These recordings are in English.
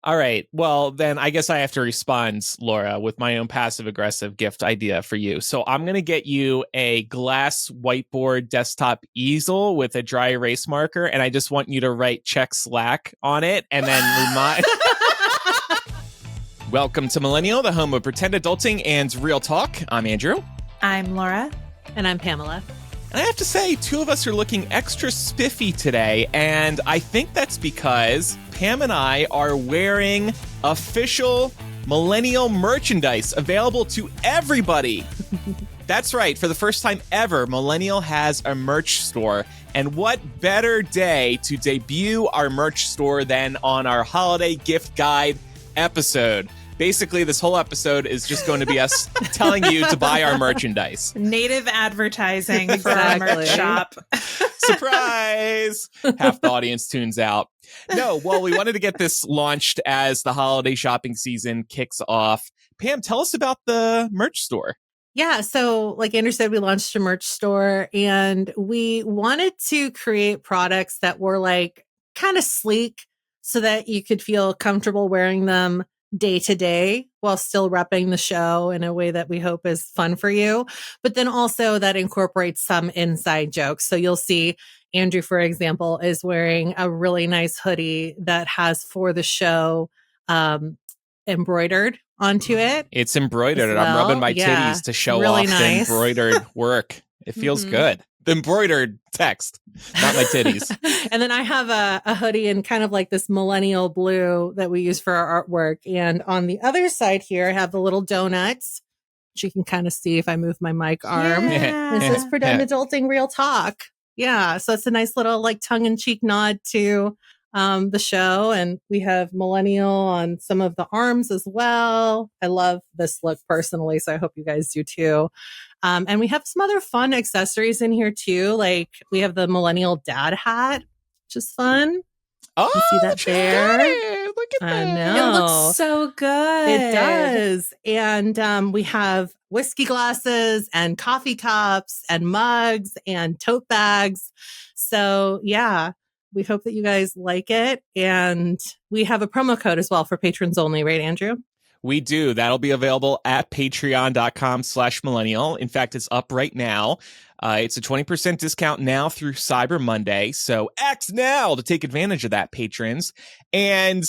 All right. Well, then I guess I have to respond, Laura, with my own passive aggressive gift idea for you. So I'm going to get you a glass whiteboard desktop easel with a dry erase marker, and I just want you to write check Slack on it and then remind. Welcome to Millennial, the home of pretend adulting and real talk. I'm Andrew. I'm Laura. And I'm Pamela. And I have to say, two of us are looking extra spiffy today, and I think that's because Pam and I are wearing official Millennial merchandise available to everybody. That's right. For the first time ever, Millennial has a merch store. And what better day to debut our merch store than on our holiday gift guide episode? Basically, this whole episode is just going to be us telling you to buy our merchandise. Native advertising for our merch shop. Surprise! Half the audience tunes out. No, well, we wanted to get this launched as the holiday shopping season kicks off. Pam, tell us about the merch store. Yeah, so like Andrew said, we launched a merch store and we wanted to create products that were like kind of sleek so that you could feel comfortable wearing them day to day while still repping the show in a way that we hope is fun for you, but then also that incorporates some inside jokes. So you'll see Andrew, for example, is wearing a really nice hoodie that has for the show embroidered onto it. It's embroidered and I'm rubbing my titties to show off the embroidered work. It feels good. The embroidered text, not my titties. And then I have a hoodie in kind of like this millennial blue that we use for our artwork. And on the other side here, I have the little donuts, which you can kind of see if I move my mic arm. Yeah. This is Pretend Adulting Real Talk. Yeah. So it's a nice little like tongue-in-cheek nod to the show. And we have Millennial on some of the arms as well. I love this look personally, so I hope you guys do too. And we have some other fun accessories in here too. Like we have the Millennial Dad hat, which is fun. Oh, you see that there? Look at that. I know. It looks so good. It does. And we have whiskey glasses and coffee cups and mugs and tote bags. So yeah, we hope that you guys like it. And we have a promo code as well for patrons only, right, Andrew? We do. That'll be available at patreon.com/millennial. In fact, it's up right now. It's a 20% discount now through Cyber Monday. So act now to take advantage of that, patrons. And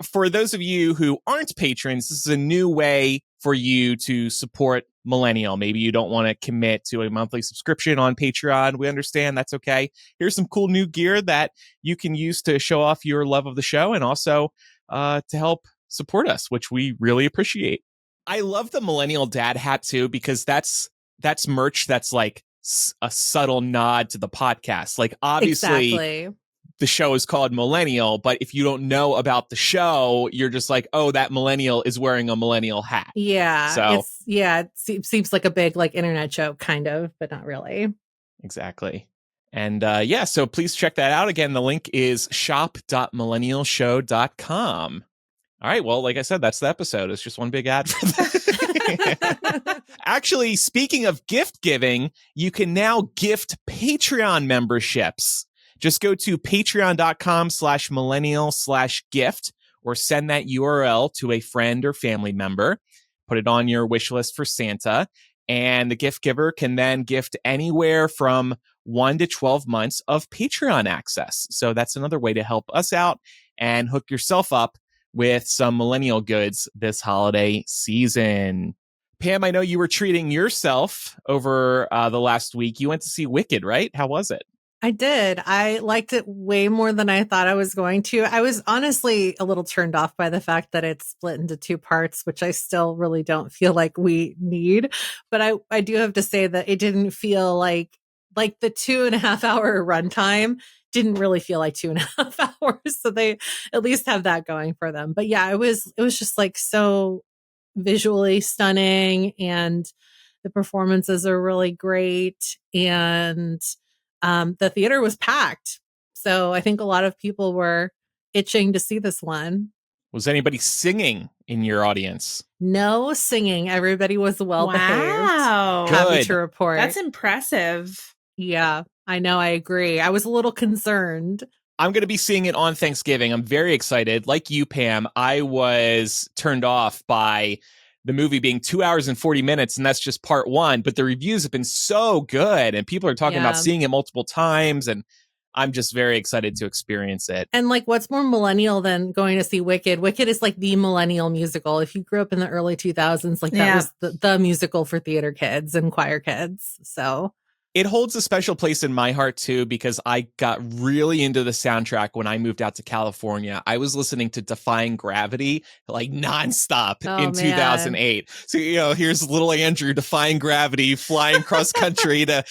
for those of you who aren't patrons, this is a new way for you to support Millennial. Maybe you don't want to commit to a monthly subscription on Patreon. We understand. That's okay. Here's some cool new gear that you can use to show off your love of the show and also to help support us, which we really appreciate. I love the Millennial Dad hat too, because that's merch that's like a subtle nod to the podcast. Like obviously the show is called Millennial, but if you don't know about the show, you're just like, oh, that millennial is wearing a millennial hat. Yeah. So it seems like a big like internet joke kind of, but not really. Exactly. And so please check that out. Again, the link is shop.millennialshow.com. All right. Well, like I said, that's the episode. It's just one big ad for that. Actually, speaking of gift giving, you can now gift Patreon memberships. Just go to patreon.com/millennial/gift or send that URL to a friend or family member. Put it on your wish list for Santa. And the gift giver can then gift anywhere from 1 to 12 months of Patreon access. So that's another way to help us out and hook yourself up with some millennial goods this holiday season. Pam, I know you were treating yourself over the last week. You went to see Wicked, right? How was it? I did. I liked it way more than I thought I was going to. I was honestly a little turned off by the fact that it's split into two parts, which I still really don't feel like we need. But I do have to say that it didn't feel like the 2.5 hour runtime didn't really feel like 2.5 hours. So they at least have that going for them. But yeah, it was just like so visually stunning and the performances are really great. And the theater was packed. So I think a lot of people were itching to see this one. Was anybody singing in your audience? No singing. Everybody was well behaved. Wow. Happy to report. That's impressive. Yeah, I know. I agree. I was a little concerned, I'm going to be seeing it on Thanksgiving. I'm very excited. Like you, Pam, I was turned off by the movie being 2 hours and 40 minutes, and that's just part one. But the reviews have been so good, and people are talking about Yeah. seeing it multiple times, and I'm just very excited to experience it. And like, what's more millennial than going to see Wicked? Wicked is like the millennial musical. If you grew up in the early 2000s, like that was the musical for theater kids and choir kids. So it holds a special place in my heart too, because I got really into the soundtrack when I moved out to California. I was listening to Defying Gravity like nonstop in 2008. So, here's little Andrew defying gravity, flying cross country to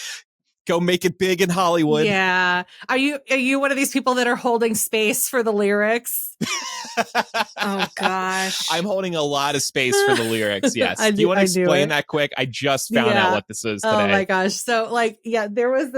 go make it big in Hollywood. Yeah. Are you one of these people that are holding space for the lyrics? Oh gosh. I'm holding a lot of space for the lyrics. Yes. Do you want to explain that quick? I just found out what this is today. Oh my gosh. So there was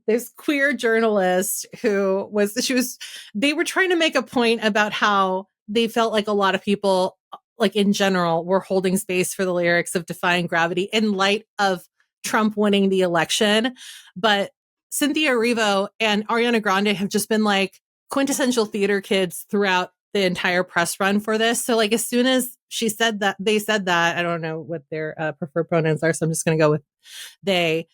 this queer journalist they were trying to make a point about how they felt like a lot of people, like in general, were holding space for the lyrics of Defying Gravity in light of Trump winning the election. But Cynthia Erivo and Ariana Grande have just been like quintessential theater kids throughout the entire press run for this. So like as soon as they said that, I don't know what their preferred pronouns are, so I'm just going to go with they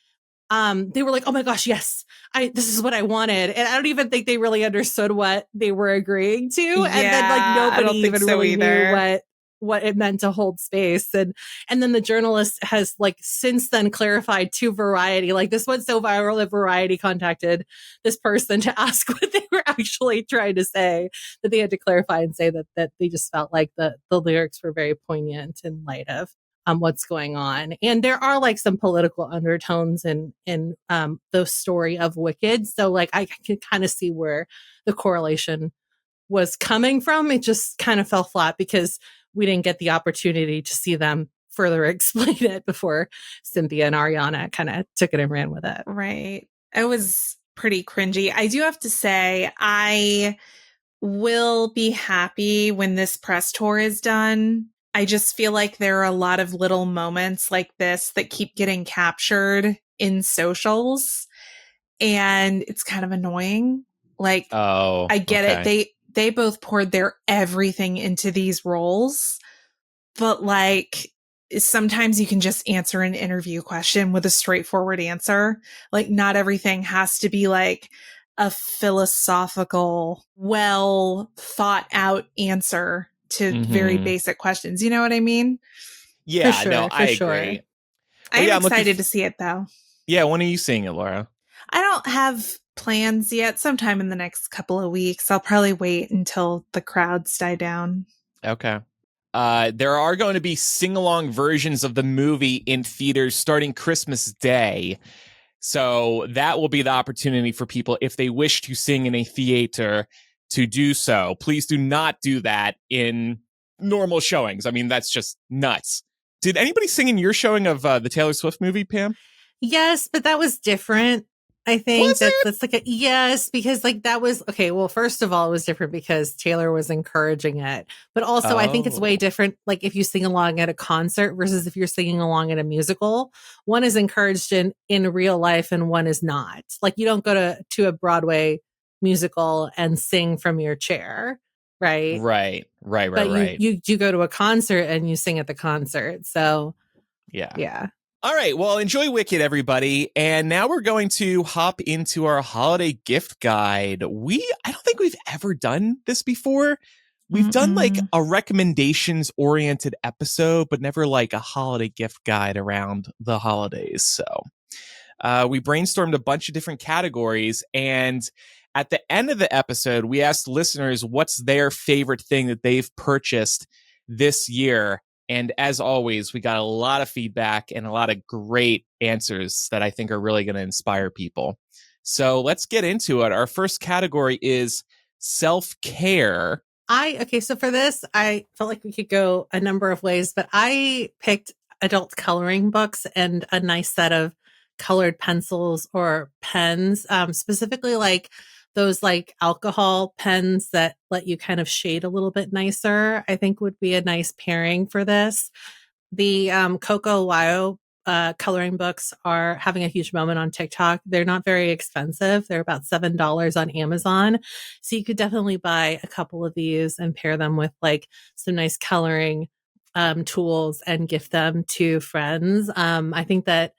were like, oh my gosh, yes, this is what I wanted. And I don't even think they really understood what they were agreeing to. And then like nobody even really knew what it meant to hold space. And then the journalist has like since then clarified to Variety, like this went so viral that Variety contacted this person to ask what they were actually trying to say, that they had to clarify and say that they just felt like the lyrics were very poignant in light of what's going on. And there are like some political undertones in the story of Wicked. So like I can kind of see where the correlation was coming from. It just kind of fell flat because we didn't get the opportunity to see them further explain it before Cynthia and Ariana kind of took it and ran with it. Right. It was pretty cringy. I do have to say, I will be happy when this press tour is done. I just feel like there are a lot of little moments like this that keep getting captured in socials, and it's kind of annoying. Like, I get it. They both poured their everything into these roles, but like sometimes you can just answer an interview question with a straightforward answer. Like not everything has to be like a philosophical, well thought out answer to very basic questions. You know what I mean? Yeah, no, I agree. I'm excited to see it though. Yeah, when are you seeing it, Laura? I don't have plans yet. Sometime in the next couple of weeks. I'll probably wait until the crowds die down. Okay. There are going to be sing-along versions of the movie in theaters starting Christmas Day. So that will be the opportunity for people, if they wish to sing in a theater, to do so. Please do not do that in normal showings. I mean, that's just nuts. Did anybody sing in your showing of the Taylor Swift movie, Pam? Yes, but that was different. I think that's like yes, because like that was okay. Well, first of all, it was different because Taylor was encouraging it, but also I think it's way different. Like if you sing along at a concert versus if you're singing along at a musical, one is encouraged in real life and one is not. Like you don't go to a Broadway musical and sing from your chair, right? Right. But you go to a concert and you sing at the concert. So yeah. All right, well, enjoy Wicked, everybody. And now we're going to hop into our holiday gift guide. I don't think we've ever done this before. We've done like a recommendations oriented episode, but never like a holiday gift guide around the holidays. So we brainstormed a bunch of different categories. And at the end of the episode, we asked listeners what's their favorite thing that they've purchased this year. And as always, we got a lot of feedback and a lot of great answers that I think are really going to inspire people. So let's get into it. Our first category is self-care. So for this, I felt like we could go a number of ways, but I picked adult coloring books and a nice set of colored pencils or pens, specifically like those like alcohol pens that let you kind of shade a little bit nicer, I think would be a nice pairing for this. The Coco Wyo coloring books are having a huge moment on TikTok. They're not very expensive. They're about $7 on Amazon. So you could definitely buy a couple of these and pair them with like some nice coloring tools and gift them to friends. I think that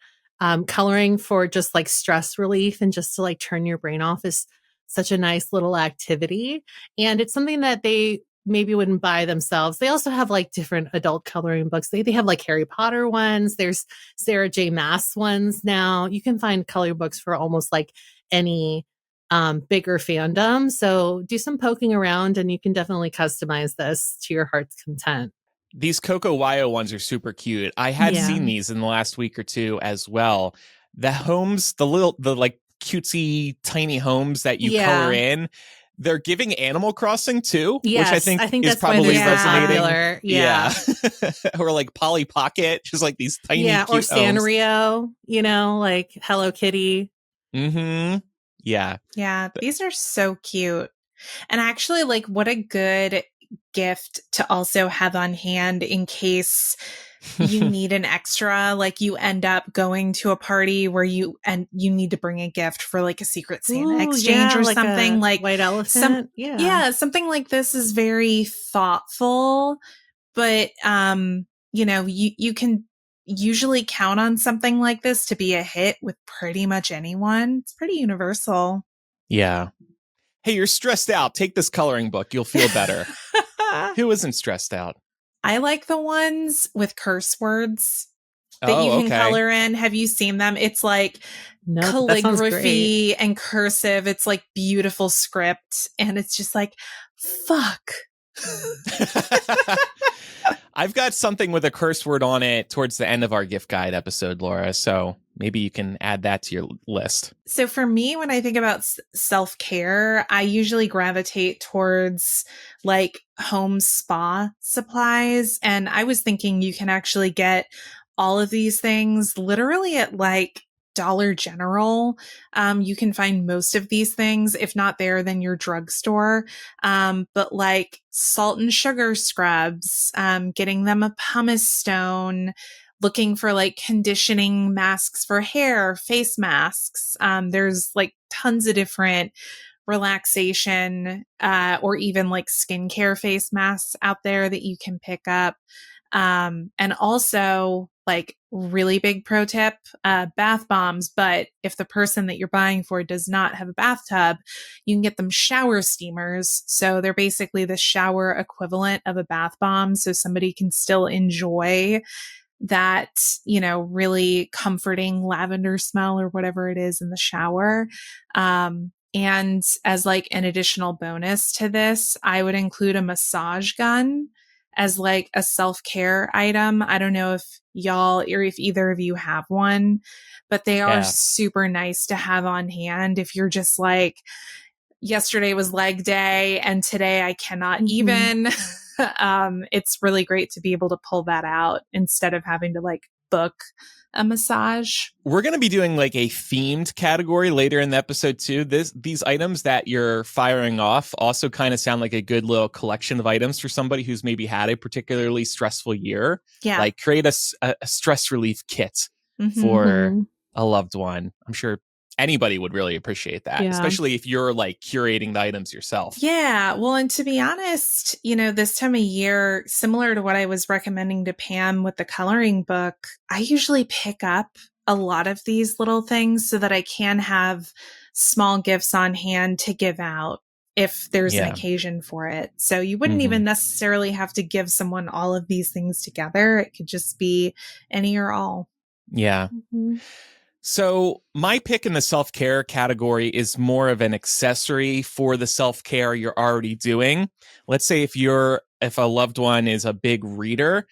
coloring for just like stress relief and just to like turn your brain off is such a nice little activity. And it's something that they maybe wouldn't buy themselves. They also have like different adult coloring books. They have like Harry Potter ones. There's Sarah J. Maas ones now. You can find coloring books for almost like any bigger fandom. So do some poking around and you can definitely customize this to your heart's content. These Coco Wyo ones are super cute. I had seen these in the last week or two as well. The homes, the like cutesy tiny homes that you color in, they're giving Animal Crossing too, which I think is that's probably why resonating. Popular. Yeah. Or like Polly Pocket, just like these tiny cute or Sanrio, homes. you know, like Hello Kitty. Mm-hmm. Yeah. Yeah, these are so cute. And actually, like, what a good gift to also have on hand in case you need an extra. Like, you end up going to a party where you need to bring a gift for like a Secret Santa exchange or like something. Like white elephant. Something like this is very thoughtful. But you know, you can usually count on something like this to be a hit with pretty much anyone. It's pretty universal. Yeah. Hey, you're stressed out. Take this coloring book. You'll feel better. Who isn't stressed out? I like the ones with curse words that you can color in. Have you seen them? It's like calligraphy and cursive. It's like beautiful script. And it's just like, fuck. I've got something with a curse word on it towards the end of our gift guide episode, Laura. So maybe you can add that to your list. So for me, when I think about self-care, I usually gravitate towards like home spa supplies. And I was thinking you can actually get all of these things literally at like Dollar General. You can find most of these things, if not there, then your drugstore. But like salt and sugar scrubs, getting them a pumice stone, looking for like conditioning masks for hair, face masks. There's like tons of different relaxation, or even like skincare face masks out there that you can pick up. And also like really big pro tip, bath bombs. But if the person that you're buying for does not have a bathtub, you can get them shower steamers. So they're basically the shower equivalent of a bath bomb. So somebody can still enjoy that, you know, really comforting lavender smell or whatever it is in the shower. And as like an additional bonus to this, I would include a massage gun as like a self-care item. I don't know if y'all or if either of you have one, but they are super nice to have on hand if you're just like, yesterday was leg day and today I cannot even. It's really great to be able to pull that out instead of having to like book a massage. We're going to be doing like a themed category later in the episode too. These items that you're firing off also kind of sound like a good little collection of items for somebody who's maybe had a particularly stressful year. Yeah. Like create a stress relief kit for a loved one. I'm sure anybody would really appreciate that, especially if you're like curating the items yourself. Yeah. Well, and to be honest, you know, this time of year, similar to what I was recommending to Pam with the coloring book, I usually pick up a lot of these little things so that I can have small gifts on hand to give out if there's an occasion for it. So you wouldn't even necessarily have to give someone all of these things together. It could just be any or all. Yeah. So my pick in the self-care category is more of an accessory for the self-care you're already doing. Let's say if a loved one is a big reader,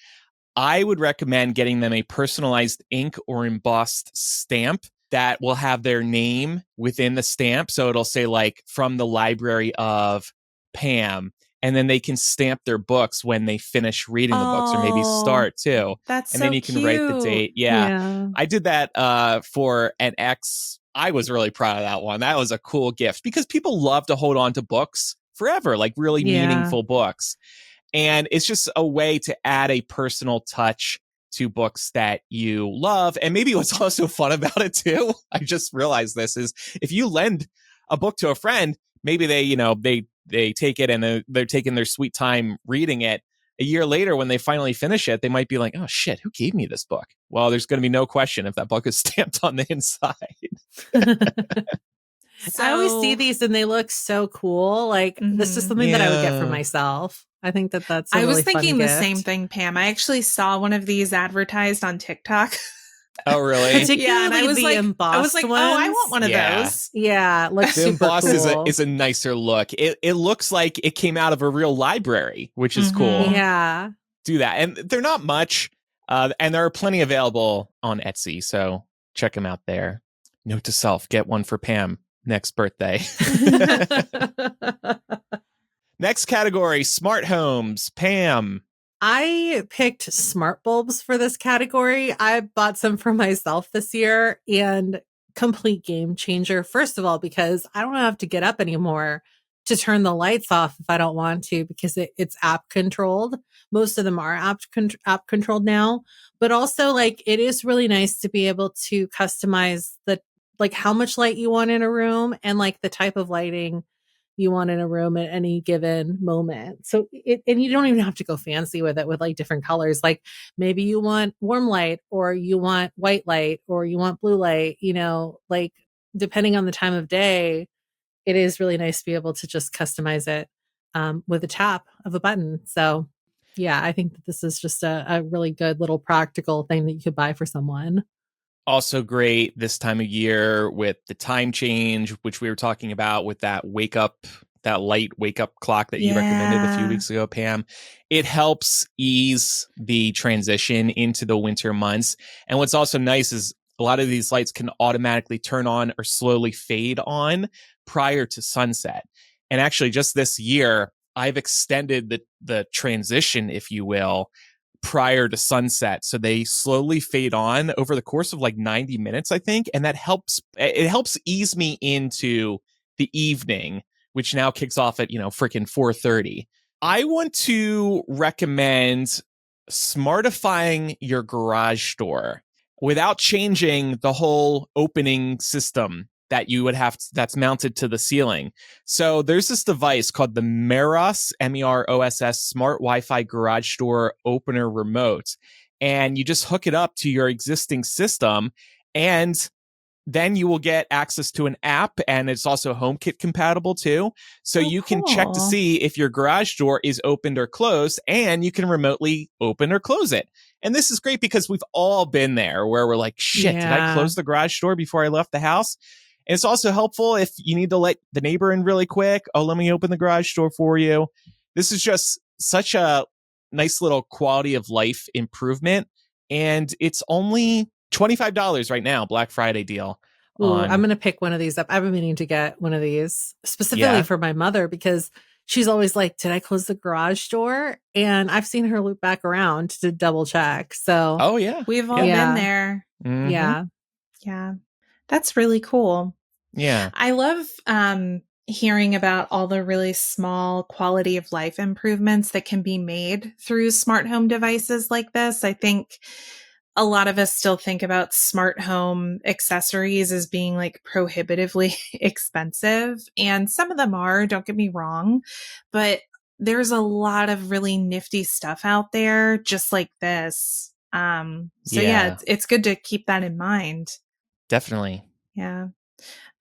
I would recommend getting them a personalized ink or embossed stamp that will have their name within the stamp. So it'll say like from the library of Pam. And then they can stamp their books when they finish reading the books, or maybe start too. That's and then you can write the date. Yeah. I did that for an ex. I was really proud of that one. That was a cool gift because people love to hold on to books forever, like really meaningful books. And it's just a way to add a personal touch to books that you love. And maybe what's also fun about it too, I just realized this, is if you lend a book to a friend, maybe they take it and they're taking their sweet time reading it. A year later, when they finally finish it, they might be like, oh shit, who gave me this book? Well, there's going to be no question if that book is stamped on the inside. I always see these and they look so cool. Like this is something that I would get for myself. I think that that's a I really was thinking fun the gift. same thing, Pam. I actually saw one of these advertised on TikTok. Oh, really? Particularly Yeah, and I was the like, embossed oh, ones. I want one of those. Yeah, looks The super embossed cool. is a nicer look. It looks like it came out of a real library, which is cool. Yeah. Do that. And they're not much. And there are plenty available on Etsy. So check them out there. Note to self, get one for Pam next birthday. Next category, smart homes. Pam. I picked smart bulbs for this category. I bought some for myself this year and complete game changer. First of all, because I don't have to get up anymore to turn the lights off if I don't want to, because it's app controlled. Most of them are app controlled now, but also like it is really nice to be able to customize like how much light you want in a room and like the type of lighting you want in a room at any given moment. So and you don't even have to go fancy with it with like different colors. Like maybe you want warm light or you want white light or you want blue light, like depending on the time of day, it is really nice to be able to just customize it with a tap of a button. So yeah, I think that this is just a really good little practical thing that you could buy for someone. Also great this time of year with the time change, which we were talking about with that light wake up clock that you recommended a few weeks ago, Pam. It helps ease the transition into the winter months. And what's also nice is a lot of these lights can automatically turn on or slowly fade on prior to sunset. And actually just this year, I've extended the transition, if you will, prior to sunset. So they slowly fade on over the course of like 90 minutes, I think. And it helps ease me into the evening, which now kicks off at, freaking 4:30. I want to recommend smartifying your garage door without changing the whole opening system that you would have that's mounted to the ceiling. So there's this device called the Meross, Meross Smart Wi-Fi Garage Door Opener Remote. And you just hook it up to your existing system and then you will get access to an app, and it's also HomeKit compatible too. So you can check to see if your garage door is opened or closed, and you can remotely open or close it. And this is great because we've all been there where we're like, shit, did I close the garage door before I left the house? And it's also helpful if you need to let the neighbor in really quick. Oh, let me open the garage door for you. This is just such a nice little quality of life improvement. And it's only $25 right now, Black Friday deal. Ooh, I'm going to pick one of these up. I've been meaning to get one of these specifically for my mother because she's always like, did I close the garage door? And I've seen her loop back around to double check. So, oh, yeah. We've all been there. Mm-hmm. Yeah. Yeah. That's really cool. Yeah. I love hearing about all the really small quality of life improvements that can be made through smart home devices like this. I think a lot of us still think about smart home accessories as being like prohibitively expensive. And some of them are, don't get me wrong, but there's a lot of really nifty stuff out there just like this. It's good to keep that in mind. Definitely. Yeah.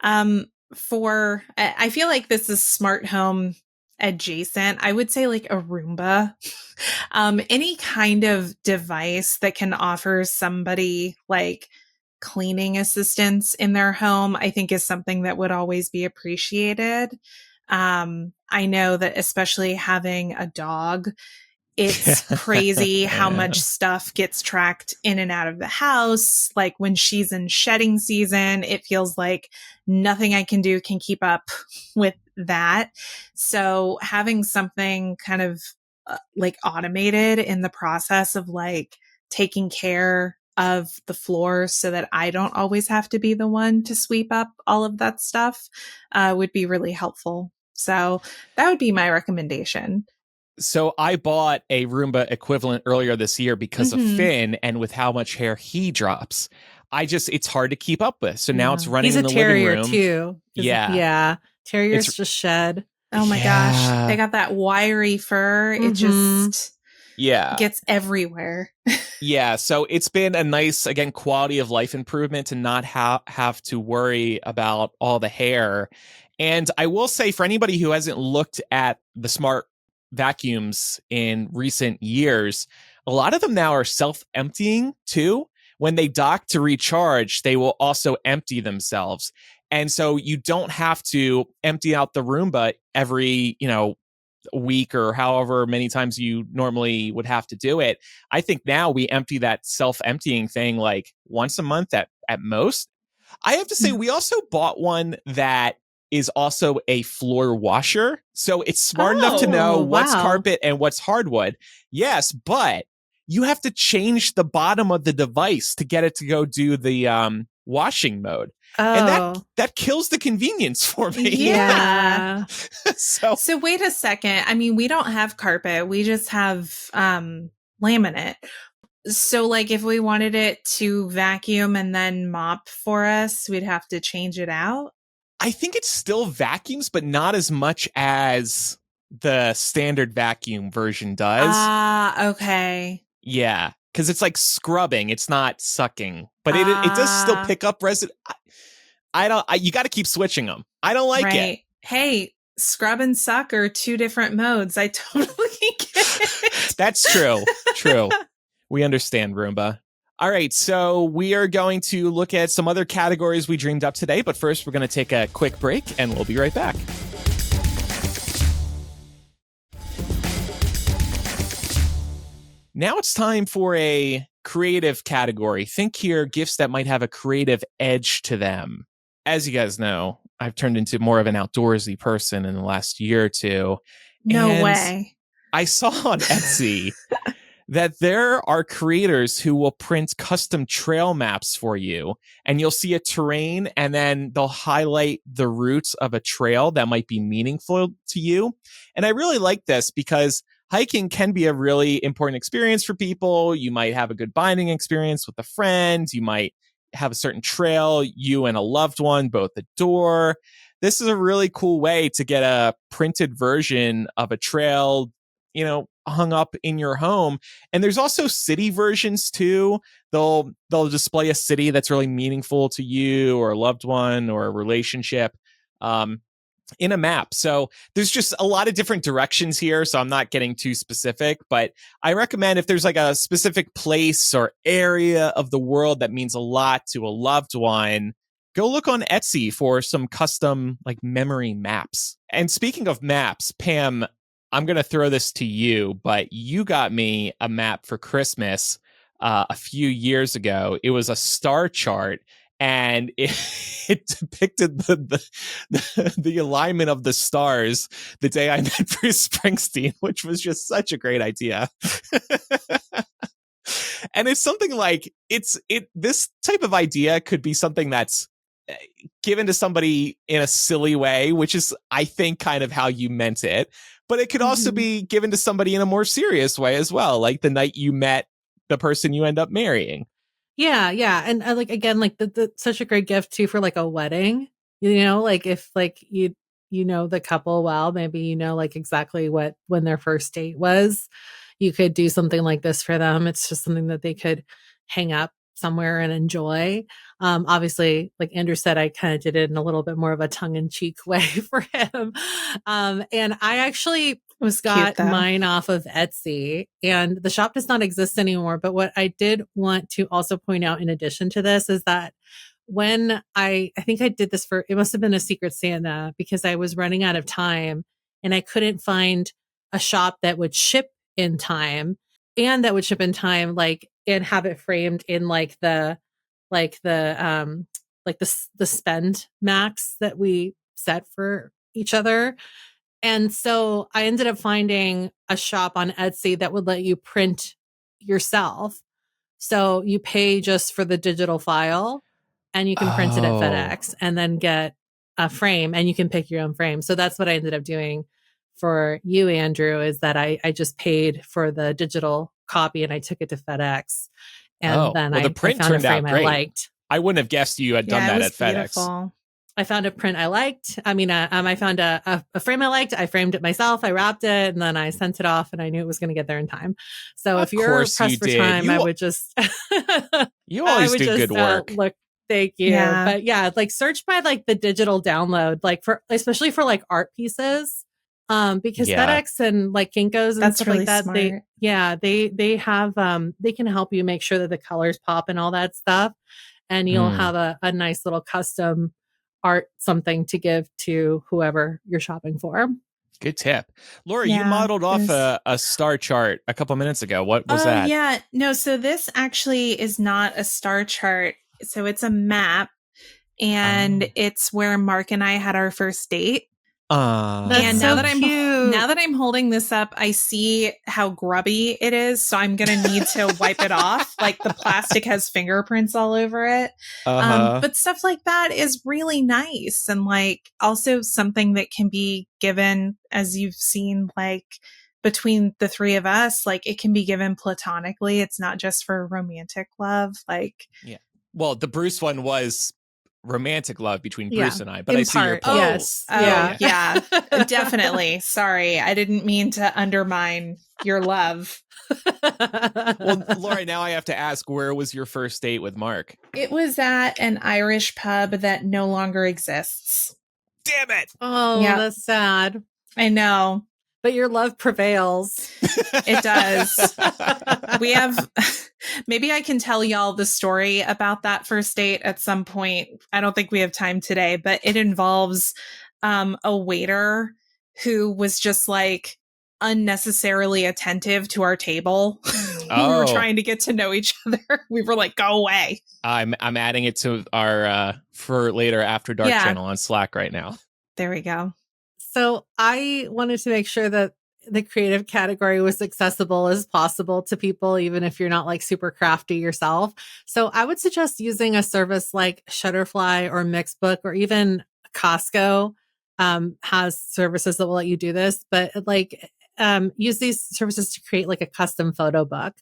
I feel like this is smart home adjacent. I would say like a Roomba, any kind of device that can offer somebody like cleaning assistance in their home, I think is something that would always be appreciated. I know that especially having a dog, it's crazy how much stuff gets tracked in and out of the house. Like when she's in shedding season, it feels like nothing I can do can keep up with that. So having something kind of like automated in the process of like taking care of the floor so that I don't always have to be the one to sweep up all of that stuff would be really helpful. So that would be my recommendation. So I bought a Roomba equivalent earlier this year because of Mhm. Finn and with how much hair he drops. It's hard to keep up with. So now it's running He's in a the living terrier room. too. Yeah. Yeah. It's Terriers just shed. Oh my gosh. They yeah. got that wiry fur. It Mhm. just Yeah. gets everywhere. Yeah, so it's been a nice, again, quality of life improvement to not have to worry about all the hair. And I will say, for anybody who hasn't looked at the smart vacuums in recent years, a lot of them now are self-emptying too. When they dock to recharge, they will also empty themselves. And so you don't have to empty out the Roomba every, week or however many times you normally would have to do it. I think now we empty that self-emptying thing like once a month at most. I have to say, we also bought one that is also a floor washer. So it's smart enough to know Oh, what's wow. carpet and what's hardwood. Yes, but you have to change the bottom of the device to get it to go do the washing mode. And Oh. that kills the convenience for me. Yeah. So So wait a second. I mean, we don't have carpet. We just have laminate. So like if we wanted it to vacuum and then mop for us, we'd have to change it out. I think it still vacuums, but not as much as the standard vacuum version does. Ah, okay. Yeah, because it's like scrubbing; it's not sucking, but it does still pick up resin. I don't. You got to keep switching them. I don't like it. Hey, scrub and suck are two different modes. I totally get it. That's true. True. We understand, Roomba. All right, so we are going to look at some other categories we dreamed up today, but first we're going to take a quick break and we'll be right back. Now it's time for a creative category. Think here, gifts that might have a creative edge to them. As you guys know, I've turned into more of an outdoorsy person in the last year or two. No way. I saw on Etsy that there are creators who will print custom trail maps for you, and you'll see a terrain and then they'll highlight the routes of a trail that might be meaningful to you. And I really like this because hiking can be a really important experience for people. You might have a good bonding experience with a friend. You might have a certain trail you and a loved one both adore. This is a really cool way to get a printed version of a trail, hung up in your home. And there's also city versions too. They'll display a city that's really meaningful to you or a loved one or a relationship in a map. So there's just a lot of different directions here. So I'm not getting too specific, but I recommend if there's like a specific place or area of the world that means a lot to a loved one, go look on Etsy for some custom like memory maps. And speaking of maps, Pam, I'm going to throw this to you, but you got me a map for Christmas a few years ago. It was a star chart, and it depicted the alignment of the stars the day I met Bruce Springsteen, which was just such a great idea. And it's something like this type of idea could be something that's given to somebody in a silly way, which is, I think, kind of how you meant it. But it could also be given to somebody in a more serious way as well, like the night you met the person you end up marrying. Yeah, yeah. And like again, like the such a great gift too for like a wedding. Like if like the couple well, maybe like exactly when their first date was. You could do something like this for them. It's just something that they could hang up somewhere and enjoy. Obviously, like Andrew said, I kind of did it in a little bit more of a tongue-in-cheek way for him. And I actually got mine off of Etsy, and the shop does not exist anymore. But what I did want to also point out in addition to this is that when I think I did this it must have been a Secret Santa, because I was running out of time and I couldn't find a shop that would ship in time and that would ship in time, like, and have it framed in the spend max that we set for each other. And so I ended up finding a shop on Etsy that would let you print yourself. So you pay just for the digital file and you can print it at FedEx and then get a frame, and you can pick your own frame. So that's what I ended up doing for you, Andrew, is that I just paid for the digital copy and I took it to FedEx. And then the I print found a turned out frame I great. liked. I wouldn't have guessed you had done Yeah, it that was at FedEx. beautiful. I found a print I liked. I found a frame I liked. I framed it myself. I wrapped it and then I sent it off and I knew it was going to get there in time. So Of if you're course you pressed for did. time, I would just, You I always would do just good work. look. Thank you. Yeah. But yeah, like search by like the digital download, like especially for like art pieces. Because Yeah. FedEx and like Kinko's and That's stuff really like that, smart. they have, they can help you make sure that the colors pop and all that stuff. And you'll have a nice little custom art something to give to whoever you're shopping for. Good tip. Laura, you Yeah, modeled off there's- a star chart a couple minutes ago. What was Oh, that? yeah. No, so this actually is not a star chart. So it's a map, and it's where Mark and I had our first date. That's And so now cute. now that I'm holding this up, I see how grubby it is. So I'm going to need to wipe it off. Like the plastic has fingerprints all over it. But stuff like that is really nice. And like also something that can be given, as you've seen, like between the three of us, like it can be given platonically. It's not just for romantic love. Like, yeah. Well, the Bruce one was romantic love between Bruce and I, but in I see your part, point. yes. Yeah, definitely. Sorry, I didn't mean to undermine your love. Well, Laura, now I have to ask, where was your first date with Mark? It was at an Irish pub that no longer exists. Damn it! Oh, Yeah. that's sad. I know. But your love prevails. It does. We have, maybe I can tell y'all the story about that first date at some point. I don't think we have time today, but it involves a waiter who was just like unnecessarily attentive to our table. We were trying to get to know each other. We were like, go away. I'm adding it to our for later After Dark channel on Slack right now. There we go. So I wanted to make sure that the creative category was accessible as possible to people, even if you're not like super crafty yourself. So I would suggest using a service like Shutterfly or Mixbook or even Costco has services that will let you do this, but like use these services to create like a custom photo book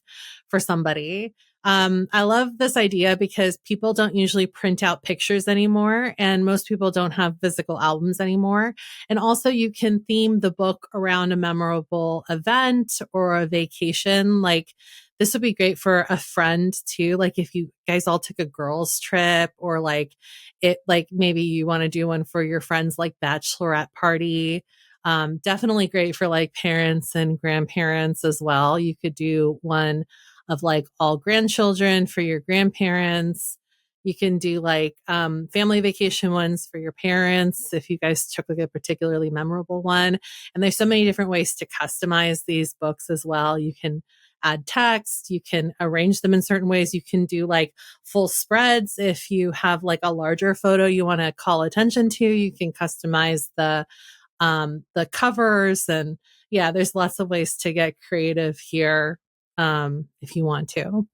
for somebody. I love this idea because people don't usually print out pictures anymore, and most people don't have physical albums anymore. And also you can theme the book around a memorable event or a vacation. Like this would be great for a friend too. Like if you guys all took a girls trip, or like maybe you want to do one for your friends, like bachelorette party. Definitely great for like parents and grandparents as well. You could do one of like all grandchildren for your grandparents. You can do like family vacation ones for your parents if you guys took like a particularly memorable one. And there's so many different ways to customize these books as well. You can add text, you can arrange them in certain ways. You can do like full spreads. If you have like a larger photo you want to call attention to, you can customize the covers. And yeah, there's lots of ways to get creative here if you want to.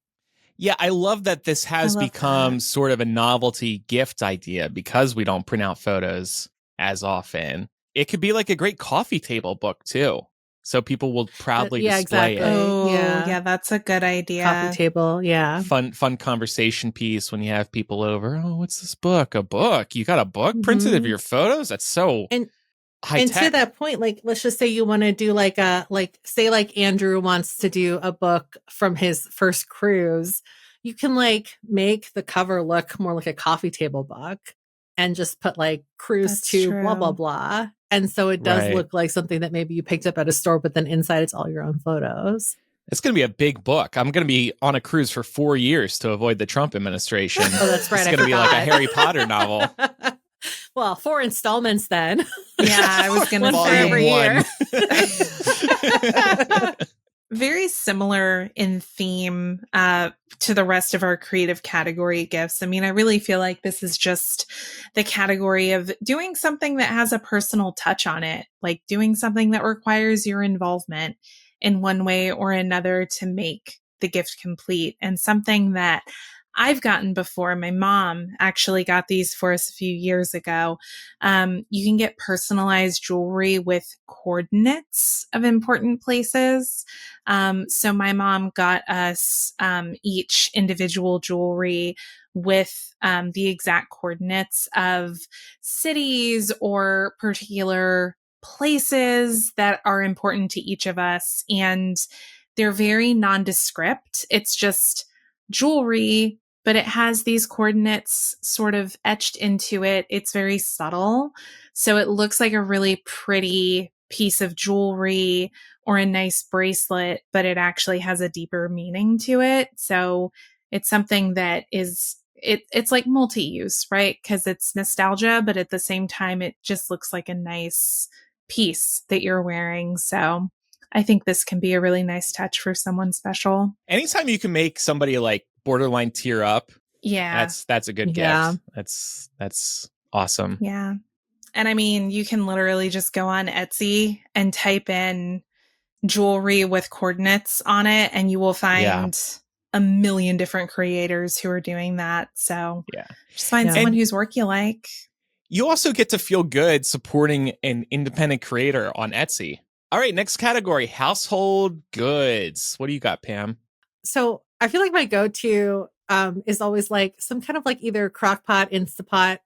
Yeah, I love that this has become sort of a novelty gift idea because we don't print out photos as often. It could be like a great coffee table book too. So people will proudly display exactly. it. Oh, yeah, that's a good idea. Coffee table, yeah. Fun conversation piece when you have people over. Oh, what's this book? A book? You got a book printed of your photos? That's so high and tech. to that point, like let's just say you want to do like say Andrew wants to do a book from his first cruise. You can like make the cover look more like a coffee table book and just put like cruise to blah blah blah. And so it does look like something that maybe you picked up at a store, but then inside it's all your own photos. It's going to be a big book. I'm going to be on a cruise for 4 years to avoid the Trump administration. Oh, that's right. It's going to be like a Harry Potter novel. Well, 4 installments then. Yeah, I was going to say every year. Very similar in theme to the rest of our creative category gifts. I mean, I really feel like this is just the category of doing something that has a personal touch on it, like doing something that requires your involvement in one way or another to make the gift complete, and something that I've gotten before. My mom actually got these for us a few years ago. You can get personalized jewelry with coordinates of important places. So my mom got us each individual jewelry with the exact coordinates of cities or particular places that are important to each of us. And they're very nondescript. It's just jewelry, but it has these coordinates sort of etched into it. It's very subtle. So it looks like a really pretty piece of jewelry or a nice bracelet, but it actually has a deeper meaning to it. So it's something that is it's like multi-use, right? Because it's nostalgia, but at the same time, it just looks like a nice piece that you're wearing. So I think this can be a really nice touch for someone special. Anytime you can make somebody like borderline tear up, Yeah. that's a good Yeah. gift. That's awesome. Yeah. And I mean, you can literally just go on Etsy and type in jewelry with coordinates on it, and you will find a million different creators who are doing that. So Yeah. just find Yeah. someone And whose work you like. you also get to feel good supporting an independent creator on Etsy. All right, next category, household goods. What do you got, Pam? So I feel like my go-to is always like some kind of like either crock pot, Instapot,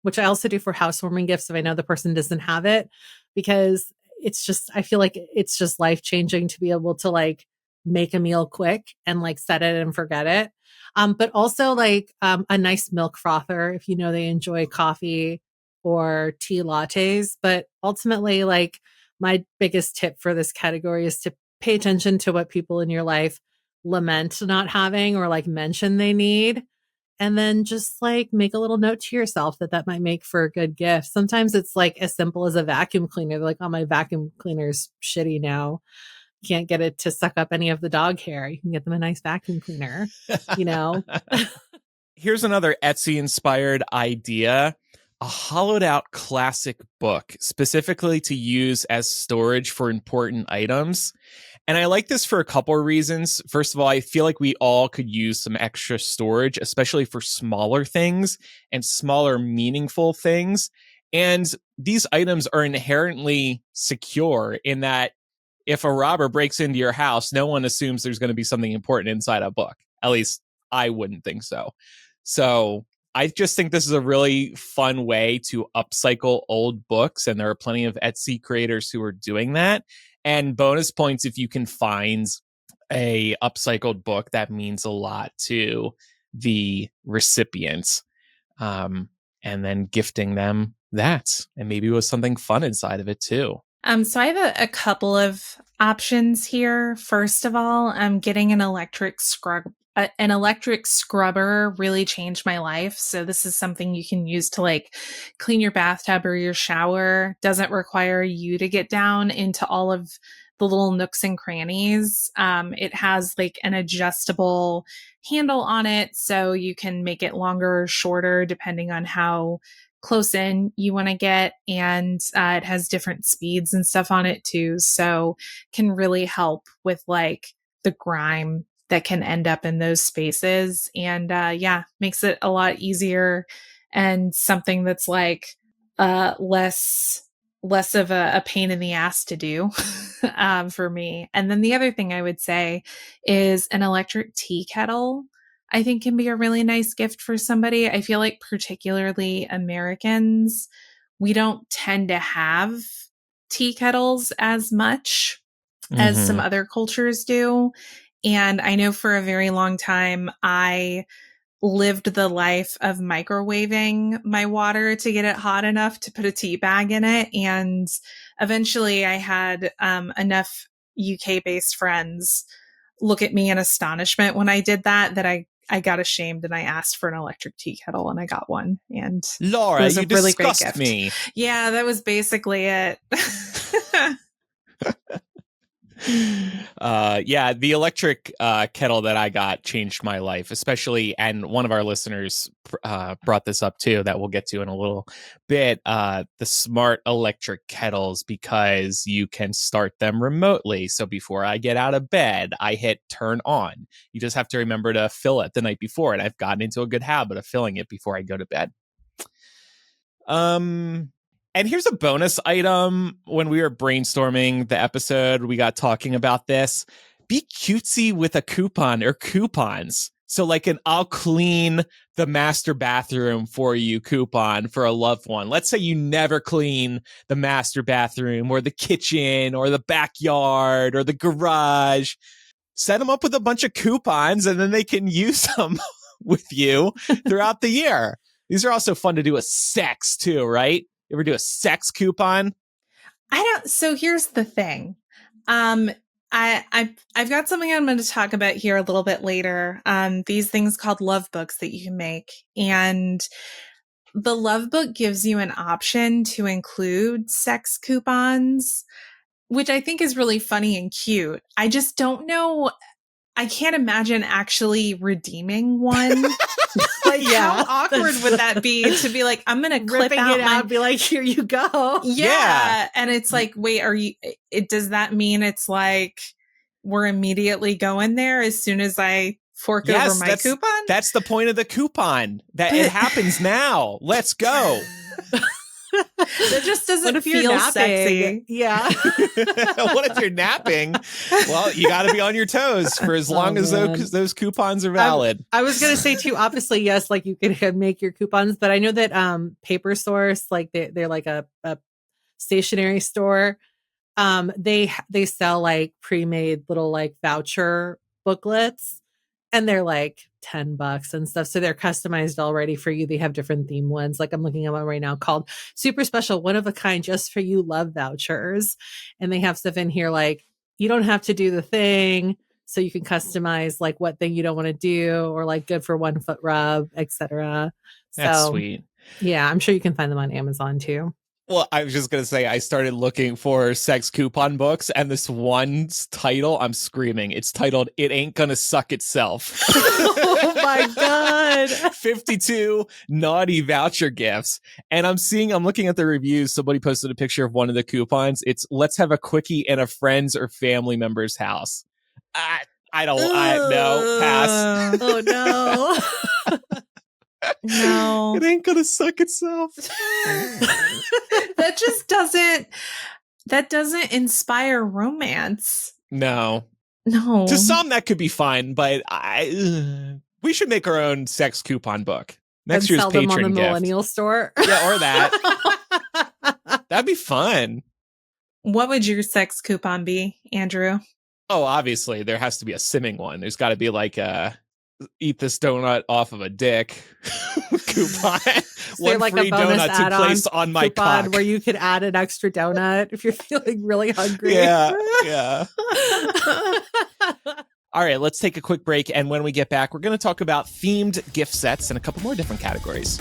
which I also do for housewarming gifts if I know the person doesn't have it, because it's just, I feel like it's just life-changing to be able to like make a meal quick and like set it and forget it. But also like a nice milk frother if you know they enjoy coffee or tea lattes. But ultimately, like my biggest tip for this category is to pay attention to what people in your life lament not having or like mention they need. And then just like make a little note to yourself that that might make for a good gift. Sometimes it's like as simple as a vacuum cleaner. They're like, oh, my vacuum cleaner's shitty now. Can't get it to suck up any of the dog hair. You can get them a nice vacuum cleaner, you know? Here's another Etsy inspired idea. A hollowed out classic book, specifically to use as storage for important items. And I like this for a couple of reasons. First of all, I feel like we all could use some extra storage, especially for smaller things and smaller, meaningful things. And these items are inherently secure in that if a robber breaks into your house, no one assumes there's going to be something important inside a book. At least I wouldn't think so. So I just think this is a really fun way to upcycle old books. And there are plenty of Etsy creators who are doing that. And bonus points if you can find a upcycled book, that means a lot to the recipients. And then gifting them that, and maybe with something fun inside of it too. So I have a couple of options here. First of all, getting an electric scrubber really changed my life. So this is something you can use to like clean your bathtub or your shower. Doesn't require you to get down into all of the little nooks and crannies. It has like an adjustable handle on it, so you can make it longer or shorter depending on how close in you want to get. And it has different speeds and stuff on it too. So can really help with like the grime that can end up in those spaces. And yeah, makes it a lot easier and something that's like less of a pain in the ass to do for me. And then the other thing I would say is an electric tea kettle. I think can be a really nice gift for somebody. I feel like particularly Americans, we don't tend to have tea kettles as much as some other cultures do. And I know for a very long time, I lived the life of microwaving my water to get it hot enough to put a tea bag in it. And eventually I had enough UK based friends look at me in astonishment when I did that I got ashamed and I asked for an electric tea kettle and I got one. And Laura, it was a you really great disgust gift. me. Yeah, that was basically it. Yeah, the electric kettle that I got changed my life, especially, and one of our listeners brought this up too, that we'll get to in a little bit, the smart electric kettles, because you can start them remotely. So before I get out of bed, I hit turn on. You just have to remember to fill it the night before, and I've gotten into a good habit of filling it before I go to bed. And here's a bonus item. When we were brainstorming the episode, we got talking about this. Be cutesy with a coupon or coupons. So like an I'll clean the master bathroom for you coupon for a loved one. Let's say you never clean the master bathroom or the kitchen or the backyard or the garage. Set them up with a bunch of coupons and then they can use them with you throughout the year. These are also fun to do with sex too, right? You ever do a sex coupon? So here's the thing. I've got something I'm going to talk about here a little bit later. These things called love books that you can make. And the love book gives you an option to include sex coupons, which I think is really funny and cute. I just don't know. I can't imagine actually redeeming one. Like, how awkward would that be to be like, I'm going to clip out and be like, here you go. Yeah. And it's like, wait, does that mean it's like we're immediately going there as soon as I fork over my coupon? That's the point of the coupon. That it happens now. Let's go. That just doesn't feel sexy. Yeah. What if you're napping? Well, you got to be on your toes for as long as those coupons are valid. I was going to say too, obviously, yes, like you can make your coupons, but I know that Paper Source, like they're like a stationery store. They sell like pre-made little like voucher booklets, and they're like $10 and stuff. So they're customized already for you. They have different theme ones. Like I'm looking at one right now called Super Special, One of a Kind, Just for You Love Vouchers. And they have stuff in here like you don't have to do the thing. So you can customize like what thing you don't want to do, or like good for 1 foot rub, etc. That's sweet. Yeah, I'm sure you can find them on Amazon too. Well, I was just going to say, I started looking for sex coupon books, and this one's title, I'm screaming. It's titled, It Ain't Gonna Suck Itself. Oh my God. 52 naughty voucher gifts. And I'm looking at the reviews. Somebody posted a picture of one of the coupons. It's, let's have a quickie in a friend's or family member's house. No, pass. Oh no. No. It ain't gonna suck itself. That doesn't inspire romance. No. To some that could be fine, but we should make our own sex coupon book. Next year's sell patron them on the gift. Millennial store. Yeah, or that. That'd be fun. What would your sex coupon be, Andrew? Oh, obviously there has to be a simming one. There's got to be like a eat this donut off of a dick coupon. One like free donut to place on my cock, where you could add an extra donut if you're feeling really hungry. Yeah. All right, let's take a quick break, and when we get back, we're going to talk about themed gift sets and a couple more different categories.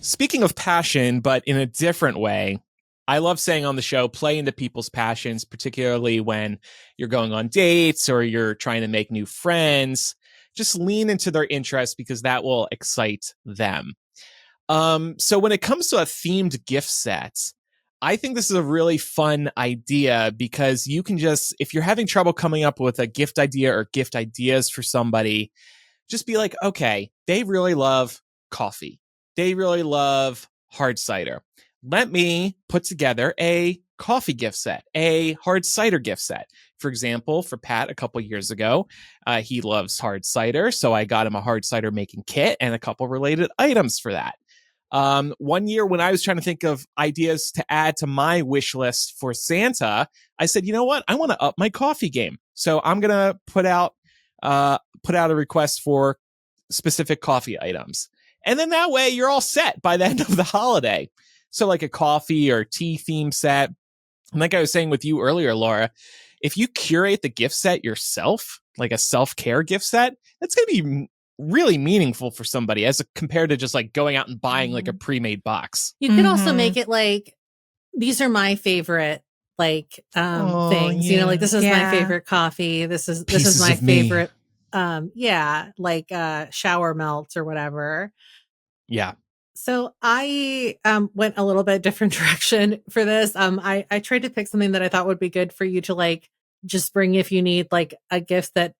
Speaking of passion, but in a different way, I love saying on the show, play into people's passions, particularly when you're going on dates or you're trying to make new friends. Just lean into their interests because that will excite them. So when it comes to a themed gift set, I think this is a really fun idea because you can just, if you're having trouble coming up with a gift idea or gift ideas for somebody, just be like, okay, they really love coffee. They really love hard cider. Let me put together a coffee gift set, a hard cider gift set. For example, for Pat a couple years ago, he loves hard cider, so I got him a hard cider making kit and a couple related items for that. One year when I was trying to think of ideas to add to my wish list for Santa, I said, you know what? I want to up my coffee game. So I'm going to put out a request for specific coffee items. And then that way you're all set by the end of the holiday. So like a coffee or tea theme set. And like I was saying with you earlier, Laura, if you curate the gift set yourself, like a self-care gift set, that's going to be really meaningful for somebody as compared to just like going out and buying like a pre-made box. You could also make it like, these are my favorite like things, you know, like this is my favorite coffee. This is my favorite like shower melt or whatever. Yeah. So I went a little bit different direction for this. I tried to pick something that I thought would be good for you to like just bring if you need like a gift that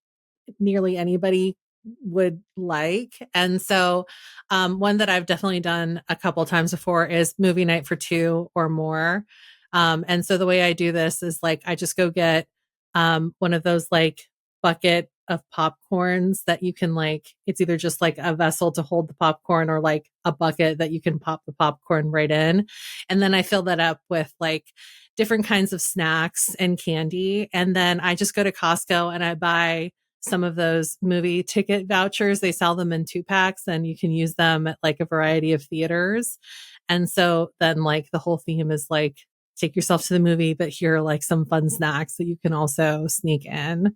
nearly anybody would like. And so one that I've definitely done a couple times before is movie night for two or more. And so the way I do this is like I just go get one of those like bucket of popcorns that you can like, it's either just like a vessel to hold the popcorn or like a bucket that you can pop the popcorn right in. And then I fill that up with like different kinds of snacks and candy. And then I just go to Costco and I buy some of those movie ticket vouchers. They sell them in 2-packs and you can use them at like a variety of theaters. And so then like the whole theme is like, take yourself to the movie, but here are like some fun snacks that you can also sneak in.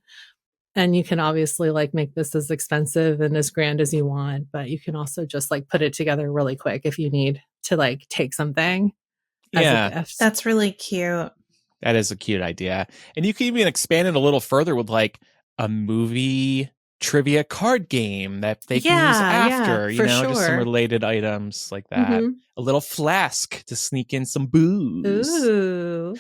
And you can obviously like make this as expensive and as grand as you want, but you can also just like put it together really quick if you need to like take something as a gift. That's really cute. That is a cute idea. And you can even expand it a little further with like a movie trivia card game that they can use after, you know, just some related items like that. A little flask to sneak in some booze. Ooh,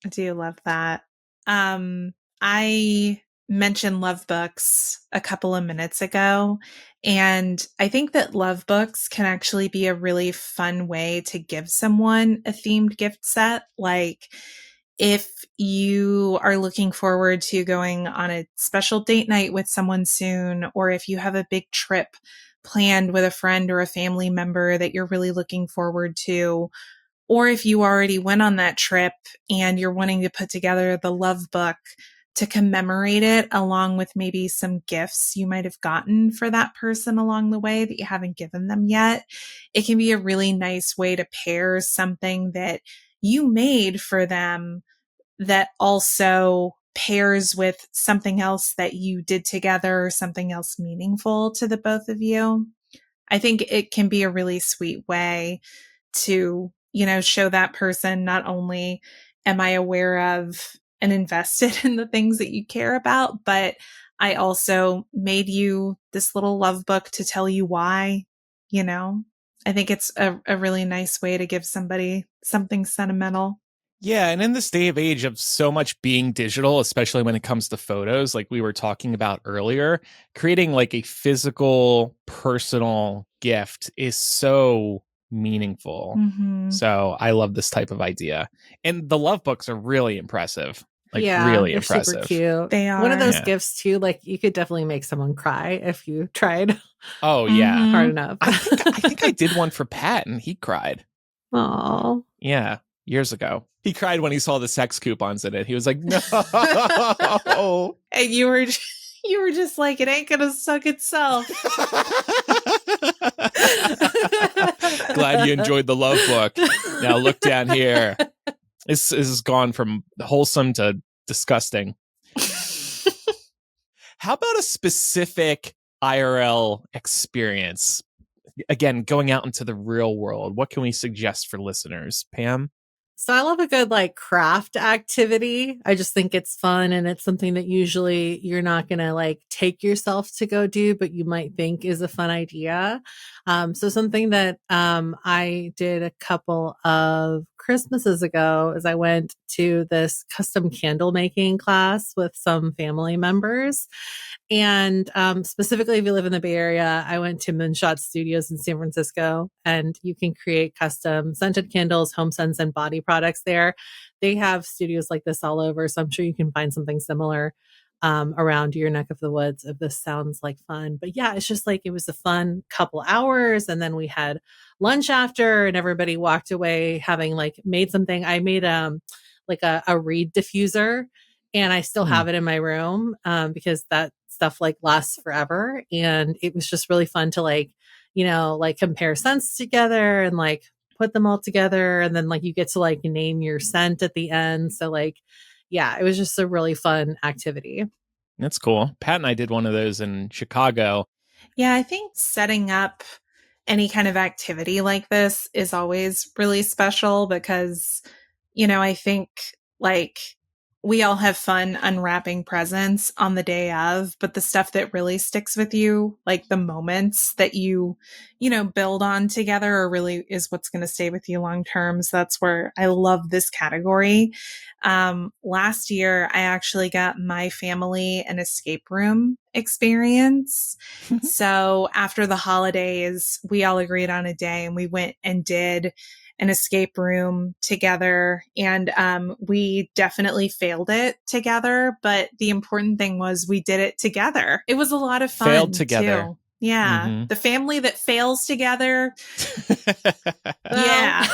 I do love that. I mentioned love books a couple of minutes ago, and I think that love books can actually be a really fun way to give someone a themed gift set. Like if you are looking forward to going on a special date night with someone soon, or if you have a big trip planned with a friend or a family member that you're really looking forward to, or if you already went on that trip and you're wanting to put together the love book to commemorate it, along with maybe some gifts you might have gotten for that person along the way that you haven't given them yet, it can be a really nice way to pair something that you made for them that also pairs with something else that you did together, something else meaningful to the both of you. I think it can be a really sweet way to, you know, show that person not only am I aware of and invested in the things that you care about, but I also made you this little love book to tell you why, you know. I think it's a really nice way to give somebody something sentimental. Yeah, and in this day of age of so much being digital, especially when it comes to photos, like we were talking about earlier, creating like a physical, personal gift is so meaningful. So I love this type of idea. And the love books are really impressive. Like really impressive. Super cute. They are. One of those gifts too, like you could definitely make someone cry if you tried. Oh yeah. Hard enough. I think I did one for Pat and he cried. Oh. Yeah. Years ago. He cried when he saw the sex coupons in it. He was like, no. And you were just like, it ain't gonna suck itself. Glad you enjoyed the love book. Now look down here. This has gone from wholesome to disgusting. How about a specific IRL experience? Again, going out into the real world. What can we suggest for listeners? Pam? So I love a good like craft activity. I just think it's fun and it's something that usually you're not going to like take yourself to go do, but you might think is a fun idea. So something that I did a couple of Christmases ago is I went to this custom candle making class with some family members. And specifically, if you live in the Bay Area, I went to Moonshot Studios in San Francisco, and you can create custom scented candles, home scents, and body products there. They have studios like this all over, so I'm sure you can find something similar around your neck of the woods if this sounds like fun. But yeah, it's just like it was a fun couple hours, and then we had lunch after, and everybody walked away having like made something. I made like a reed diffuser, and I still have it in my room because that stuff like lasts forever. And it was just really fun to like, you know, like compare scents together and like put them all together. And then like you get to like name your scent at the end. So like, yeah, it was just a really fun activity. That's cool. Pat and I did one of those in Chicago. Yeah, I think setting up any kind of activity like this is always really special because, I think like we all have fun unwrapping presents on the day of, but the stuff that really sticks with you, like the moments that build on together are really is what's going to stay with you long term. So that's where I love this category. Last year, I actually got my family an escape room experience. So after the holidays, we all agreed on a day and we went and did an escape room together. And we definitely failed it together. But the important thing was we did it together. It was a lot of fun. Failed together. Too. Yeah. Mm-hmm. The family that fails together. Yeah.